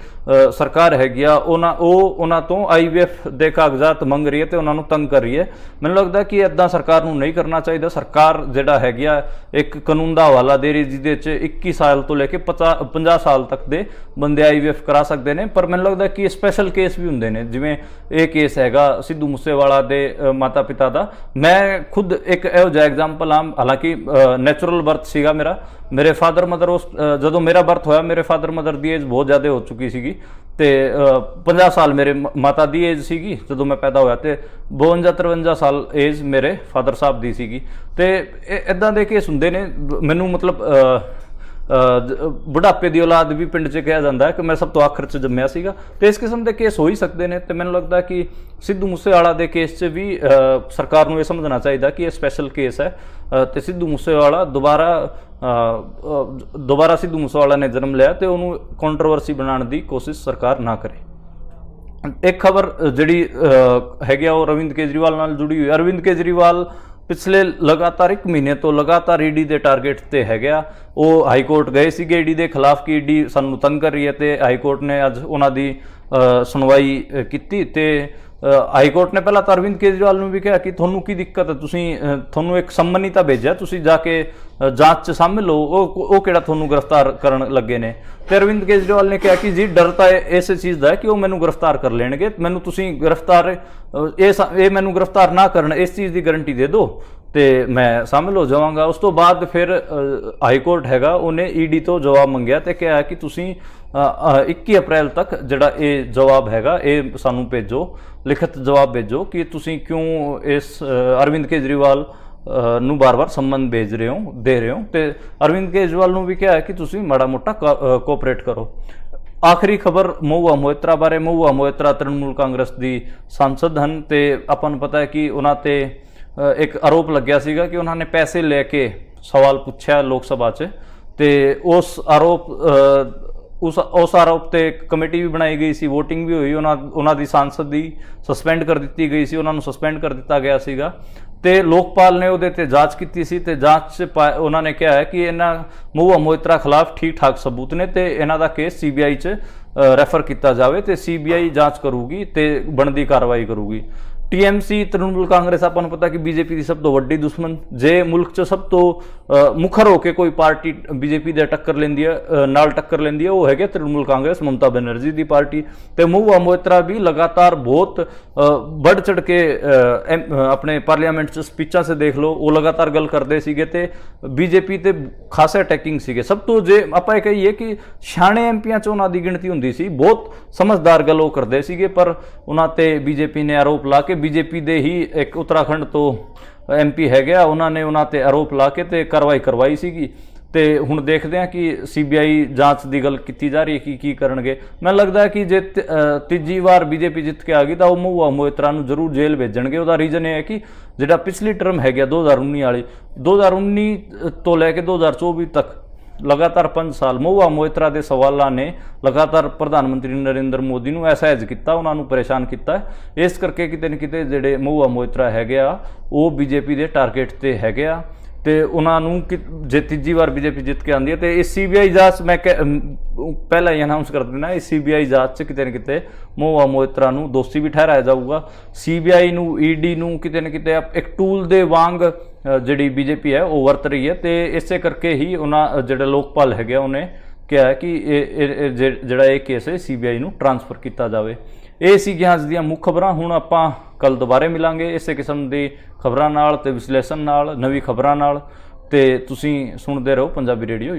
ਸਰਕਾਰ ਹੈਗੀ ਆ ਉਹਨਾਂ ਤੋਂ IVF ਦੇ ਕਾਗਜ਼ਾਤ ਮੰਗ ਰਹੀ ਹੈ ਤੇ ਉਹਨਾਂ ਨੂੰ ਤੰਗ ਕਰ ਰਹੀ ਹੈ। ਮੈਨੂੰ ਲੱਗਦਾ ਕਿ ਇੱਦਾਂ ਸਰਕਾਰ ਨੂੰ ਨਹੀਂ ਕਰਨਾ ਚਾਹੀਦਾ। ਸਰਕਾਰ ਜਿਹੜਾ ਹੈਗੀ ਆ ਇੱਕ ਕਾਨੂੰਨ ਦਾ ਹਵਾਲਾ ਦੇ ਰਹੀ ਜਿਹਦੇ 'ਚ 21 ਸਾਲ ਤੋਂ ਲੈ ਕੇ 50 ਸਾਲ ਤੱਕ ਦੇ ਬੰਦੇ IVF ਕਰਾ ਸਕਦੇ ਨੇ, ਪਰ ਮੈਨੂੰ ਲੱਗਦਾ ਕਿ ਸਪੈਸ਼ਲ ਕੇਸ ਵੀ ਹੁੰਦੇ ਨੇ, ਜਿਵੇਂ ਇਹ ਕੇਸ ਹੈਗਾ ਸਿੱਧੂ ਮੂਸੇਵਾਲਾ ਦੇ ਮਾਤਾ ਪਿਤਾ ਦਾ। ਮੈਂ ਖੁਦ ਇੱਕ ਇਹੋ ਜਿਹਾ ਐਗਜ਼ਾਮਪਲ ਹਾਂ। ਹਾਲਾਂਕਿ ਨੈਚੁਰਲ ਬਰਥ ਸੀਗਾ ਮੇਰੇ ਫਾਦਰ ਮਦਰ, ਉਸ ਜਦੋਂ ਮੇਰਾ ਬਰਥ ਹੋਇਆ ਮੇਰੇ ਫਾਦਰ ਮਦਰ ਦੀ ਏਜ ਬਹੁਤ ਜ਼ਿਆਦਾ ਹੋ ਚੁੱਕੀ ਸੀਗੀ, ਤੇ 50 ਸਾਲ ਮੇਰੇ ਮਾਤਾ ਦੀ ਏਜ ਸੀਗੀ ਜਦੋਂ ਮੈਂ ਪੈਦਾ ਹੋਇਆ, ਤੇ 52-53 ਸਾਲ ਏਜ ਮੇਰੇ ਫਾਦਰ ਸਾਹਿਬ ਦੀ ਸੀਗੀ। ਤੇ ਇੱਦਾਂ ਦੇ ਕੇਸ ਹੁੰਦੇ ਨੇ। ਮੈਨੂੰ ਮਤਲਬ ਬੁਢਾਪੇ ਦੀ ਔਲਾਦ ਵੀ ਪਿੰਡ 'ਚ ਕਿਹਾ ਜਾਂਦਾ ਹੈ ਕਿ ਮੈਂ ਸਭ ਤੋਂ ਆਖਰ 'ਚ ਜੰਮਿਆ ਸੀਗਾ, ਤੇ ਇਸ ਕਿਸਮ ਦੇ ਕੇਸ ਹੋ ਹੀ ਸਕਦੇ ਨੇ। ਤੇ ਮੈਨੂੰ ਲੱਗਦਾ ਕਿ ਸਿੱਧੂ ਮੂਸੇਵਾਲਾ ਦੇ ਕੇਸ 'ਚ ਵੀ ਸਰਕਾਰ ਨੂੰ ਇਹ ਸਮਝਣਾ ਚਾਹੀਦਾ ਕਿ ਇਹ ਸਪੈਸ਼ਲ ਕੇਸ ਹੈ, ਤੇ ਸਿੱਧੂ ਮੂਸੇਵਾਲਾ ਦੁਬਾਰਾ ਸਿੱਧੂ ਮੂਸੇਵਾਲਾ ਨੇ ਜਨਮ ਲਿਆ ਤੇ ਉਹਨੂੰ ਕੰਟਰੋਵਰਸੀ ਬਣਾਉਣ ਦੀ ਕੋਸ਼ਿਸ਼ ਸਰਕਾਰ ਨਾ ਕਰੇ। ਇੱਕ ਖਬਰ ਜਿਹੜੀ ਹੈਗੀ ਆ ਉਹ ਅਰਵਿੰਦ ਕੇਜਰੀਵਾਲ ਨਾਲ ਜੁੜੀ ਹੋਈ। ਅਰਵਿੰਦ ਕੇਜਰੀਵਾਲ ਪਿਛਲੇ ਲਗਾਤਾਰ 1 ਮਹੀਨੇ ਤੋਂ ਲਗਾਤਾਰ ED ਦੇ ਟਾਰਗੇਟ ਤੇ ਹੈਗੇ ਆ। ਉਹ ਹਾਈ ਕੋਰਟ ਗਏ ਸੀਗੇ ED ਦੇ ਖਿਲਾਫ ਕਿ ED ਸਾਨੂੰ ਤੰਗ ਕਰ ਰਹੀ ਹੈ, ਤੇ ਹਾਈ ਕੋਰਟ ਨੇ ਅੱਜ ਉਹਨਾਂ ਦੀ ਸੁਣਵਾਈ ਕੀਤੀ। ਤੇ ਹਾਈ ਕੋਰਟ ਨੇ ਪਹਿਲਾਂ ਤਾਂ ਅਰਵਿੰਦ ਕੇਜਰੀਵਾਲ ਨੂੰ ਵੀ ਕਿਹਾ ਕਿ ਤੁਹਾਨੂੰ ਕੀ ਦਿੱਕਤ ਹੈ, ਤੁਹਾਨੂੰ ਇੱਕ ਸੰਮਨ ਹੀ ਤਾਂ ਭੇਜਿਆ, ਤੁਸੀਂ ਜਾ ਕੇ ਜਾਂਚ 'ਚ ਸ਼ਾਮਿਲ ਹੋ, ਉਹ ਕਿਹੜਾ ਤੁਹਾਨੂੰ ਗ੍ਰਿਫਤਾਰ ਕਰਨ ਲੱਗੇ ਨੇ। ਤੇ ਅਰਵਿੰਦ ਕੇਜਰੀਵਾਲ ਨੇ ਕਿਹਾ ਕਿ ਜੀ ਡਰ ਤਾਂ ਇਸੇ ਚੀਜ਼ ਦਾ ਹੈ ਕਿ ਉਹ ਮੈਨੂੰ ਗ੍ਰਿਫਤਾਰ ਕਰ ਲੈਣਗੇ, ਮੈਨੂੰ ਤੁਸੀਂ ਇਹ ਮੈਨੂੰ ਗ੍ਰਿਫਤਾਰ ਨਾ ਕਰਨ ਇਸ ਚੀਜ਼ ਦੀ ਗਾਰੰਟੀ ਦੇ ਦਿਓ ਤੇ ਮੈਂ ਸ਼ਾਮਿਲ ਹੋ ਜਾਵਾਂਗਾ। ਉਸ ਤੋਂ ਬਾਅਦ ਫਿਰ ਹਾਈ ਕੋਰਟ ਹੈਗਾ ਉਹਨੇ ED ਤੋਂ ਜਵਾਬ ਮੰਗਿਆ ਤੇ ਕਿਹਾ ਕਿ ਤੁਸੀਂ 21 ਅਪ੍ਰੈਲ ਤੱਕ ਜਿਹੜਾ ਇਹ ਜਵਾਬ ਹੈਗਾ ਇਹ ਸਾਨੂੰ ਭੇਜੋ, ਲਿਖਤ ਜਵਾਬ ਭੇਜੋ ਕਿ ਤੁਸੀਂ ਕਿਉਂ ਇਸ ਅਰਵਿੰਦ ਕੇਜਰੀਵਾਲ ਨੂੰ ਬਾਰ-ਬਾਰ ਸੰਮਨ ਦੇ ਰਹੇ ਹੋ। ਤੇ ਅਰਵਿੰਦ ਕੇਜਰੀਵਾਲ ਨੂੰ ਵੀ ਕਿਹਾ ਕਿ ਤੁਸੀਂ ਮਾੜਾ ਮੋਟਾ ਕੋਆਪਰੇਟ ਕਰੋ। ਆਖਰੀ ਖਬਰ ਮਹੁਆ ਮੋਇਤਰਾ ਬਾਰੇ। ਮਹੁਆ ਮੋਇਤਰਾ ਤ੍ਰਿਣਮੂਲ ਕਾਂਗਰਸ ਦੀ ਸਾਂਸਦ ਹਨ ਤੇ ਆਪਾਂ ਨੂੰ ਪਤਾ ਹੈ ਕਿ ਉਹਨਾਂ ਤੇ ਇੱਕ ਆਰੋਪ ਲੱਗਿਆ ਸੀਗਾ ਕਿ ਉਹਨਾਂ ਨੇ ਪੈਸੇ ਲੈ ਕੇ ਸਵਾਲ ਪੁੱਛਿਆ ਲੋਕ ਸਭਾ 'ਚ, ਤੇ ਉਸ ਆਰੋਪ ਤੇ ਕਮੇਟੀ ਵੀ ਬਣਾਈ ਗਈ ਸੀ, VOTING ਵੀ ਹੋਈ, ਉਹਨਾਂ ਦੀ ਸਾਂਸਦ ਦੀ ਸਸਪੈਂਡ ਕਰ ਦਿੱਤੀ ਗਈ ਸੀ, ਉਹਨਾਂ ਨੂੰ ਸਸਪੈਂਡ ਕਰ ਦਿੱਤਾ ਗਿਆ ਸੀਗਾ। ਤੇ ਲੋਕਪਾਲ ਨੇ ਉਹਦੇ ਤੇ ਜਾਂਚ ਕੀਤੀ ਸੀ ਤੇ ਜਾਂਚ 'ਚ ਉਹਨਾਂ ਨੇ ਕਿਹਾ ਹੈ ਕਿ ਇਹਨਾਂ ਮਹੁਆ ਮੋਇਤਰਾ ਖਿਲਾਫ ਠੀਕ ਠਾਕ ਸਬੂਤ ਨੇ ਤੇ ਇਹਨਾਂ ਦਾ ਕੇਸ CBI 'ਚ ਰੈਫਰ ਕੀਤਾ ਜਾਵੇ ਤੇ CBI ਜਾਂਚ ਕਰੂਗੀ ਤੇ ਬਣਦੀ ਕਾਰਵਾਈ ਕਰੂਗੀ। TMC ਤ੍ਰਿਣਮੂਲ ਕਾਂਗਰਸ ਆਪਾਂ ਨੂੰ ਪਤਾ ਕਿ BJP ਦੀ ਸਭ ਤੋਂ ਵੱਡੀ ਦੁਸ਼ਮਣ, ਜੇ ਮੁਲਕ 'ਚ ਸਭ ਤੋਂ ਮੁਖਰ ਹੋ ਕੇ ਕੋਈ ਪਾਰਟੀ BJP ਦੇ ਟੱਕਰ ਲੈਂਦੀ ਹੈ ਉਹ ਹੈਗੇ ਤ੍ਰਿਣਮੂਲ ਕਾਂਗਰਸ, ਮਮਤਾ ਬੈਨਰਜੀ ਦੀ ਪਾਰਟੀ। ਤੇ ਮਹੁਆ ਮੋਇਤਰਾ ਵੀ ਲਗਾਤਾਰ ਬਹੁਤ ਵੱਧ ਚੜ ਕੇ ਆਪਣੇ ਪਾਰਲੀਮੈਂਟ 'ਚ ਸਪੀਚਾਂ 'ਚ ਦੇਖ ਲਓ, ਉਹ ਲਗਾਤਾਰ ਗੱਲ ਕਰਦੇ ਸੀਗੇ ਤੇ BJP ਤੇ ਖਾਸੇ ਅਟੈਕਿੰਗ ਸੀਗੇ। ਸਭ ਤੋਂ ਜੇ ਆਪਾਂ ਇਹ ਕਹੀਏ ਕਿ ਸਿਆਣੇ MPਆਂ 'ਚ ਉਹਨਾਂ ਦੀ ਗਿਣਤੀ ਹੁੰਦੀ ਸੀ, ਬਹੁਤ ਸਮਝਦਾਰ ਗੱਲ ਉਹ ਕਰਦੇ ਸੀਗੇ, ਪਰ ਉਹਨਾਂ ਤੇ BJP ਨੇ ਆਰੋਪ ਲਾ ਕੇ, BJP ਦੇ ਹੀ ਇੱਕ ਉੱਤਰਾਖੰਡ ਤੋਂ MP ਹੈਗੇ ਆ, ਉਹਨਾਂ ਨੇ ਉਹਨਾਂ ਤੇ ਆਰੋਪ ਲਾ ਕੇ ਤੇ ਕਾਰਵਾਈ ਕਰਵਾਈ ਸੀਗੀ। ਤੇ ਹੁਣ ਦੇਖਦੇ ਹਾਂ ਕਿ ਸੀਬੀਆਈ ਜਾਂਚ ਦੀ ਗੱਲ ਕੀਤੀ ਜਾ ਰਹੀ ਹੈ ਕਿ ਕੀ ਕਰਨਗੇ। ਮੈਨੂੰ ਲੱਗਦਾ ਹੈ ਕਿ ਜੇ ਤੀਜੀ ਵਾਰ ਬੀਜੇਪੀ ਜਿੱਤ ਕੇ ਆ ਗਈ ਤਾਂ ਉਹ ਮਹੁਆ ਮੋਇਤਰਾ ਨੂੰ ਜ਼ਰੂਰ ਜੇਲ੍ਹ ਭੇਜਣਗੇ। ਉਹਦਾ ਰੀਜ਼ਨ ਇਹ ਹੈ ਕਿ ਜਿਹੜਾ ਪਿਛਲੀ ਟਰਮ ਹੈਗਾ 2019 ਵਾਲੀ, 2019 ਤੋਂ ਲੈ ਕੇ 2024 ਤੱਕ ਲਗਾਤਾਰ 5 ਸਾਲ ਮਹੁਆ ਮੋਇਤਰਾ ਦੇ ਸਵਾਲਾਂ ਨੇ ਲਗਾਤਾਰ ਪ੍ਰਧਾਨ ਮੰਤਰੀ ਨਰਿੰਦਰ ਮੋਦੀ ਨੂੰ ਅਸਹਿਜ ਕੀਤਾ, ਉਹਨਾਂ ਨੂੰ ਪਰੇਸ਼ਾਨ ਕੀਤਾ। ਇਸ ਕਰਕੇ ਕਿਤੇ ਨਾ ਕਿਤੇ ਜਿਹੜੇ ਮਹੁਆ ਮੋਇਤਰਾ ਹੈਗੇ ਆ ਉਹ ਬੀਜੇਪੀ ਦੇ ਟਾਰਗੇਟ ਤੇ ਹੈਗੇ ਆ ਤੇ ਉਹਨਾਂ ਨੂੰ ਜੇ ਤੀਜੀ ਵਾਰ ਬੀਜੇਪੀ ਜਿੱਤ ਕੇ ਆਉਂਦੀ ਹੈ ਤੇ ਇਸ ਸੀਬੀਆਈ ਜਾਂਚ ਮੈਂ ਪਹਿਲਾਂ ਹੀ ਅਨਾਉਂਸ ਕਰ ਦੇਣਾ, ਇਸ ਸੀਬੀਆਈ ਜਾਂਚ 'ਚ ਕਿਤੇ ਨਾ ਕਿਤੇ ਮਹੁਆ ਮੋਇਤਰਾ ਨੂੰ ਦੋਸ਼ੀ ਵੀ ਠਹਿਰਾਇਆ ਜਾਊਗਾ। ਸੀਬੀਆਈ ਨੂੰ ਈਡੀ ਨੂੰ ਕਿਤੇ ਨਾ ਕਿਤੇ ਇੱਕ ਟੂਲ ਦੇ ਵਾਂਗ ਜਿਹੜੀ ਬੀਜੇਪੀ ਹੈ ਉਹ ਵਰਤ ਰਹੀ ਹੈ ਤੇ ਇਸੇ ਕਰਕੇ ਹੀ ਉਹਨਾਂ ਜਿਹੜੇ ਲੋਕਪਾਲ ਹੈਗੇ ਉਹਨੇ ਕਿਹਾ ਕਿ ਜਿਹੜਾ ਇਹ ਕੇਸ ਹੈ ਸੀਬੀਆਈ ਨੂੰ ਟ੍ਰਾਂਸਫਰ ਕੀਤਾ ਜਾਵੇ। ਇਹ ਸੀਗੀਆਂ ਅੱਜ ਦੀਆਂ ਮੁੱਖ ਖਬਰਾਂ। ਹੁਣ ਆਪਾਂ ਕੱਲ ਦੁਬਾਰੇ ਮਿਲਾਂਗੇ ਇਸੇ ਕਿਸਮ ਦੀ ਖਬਰਾਂ ਨਾਲ ਤੇ ਵਿਸ਼ਲੇਸ਼ਣ ਨਾਲ, ਨਵੀਂ ਖਬਰਾਂ ਨਾਲ, ਤੇ ਤੁਸੀਂ ਸੁਣਦੇ ਰਹੋ ਪੰਜਾਬੀ ਰੇਡੀਓ।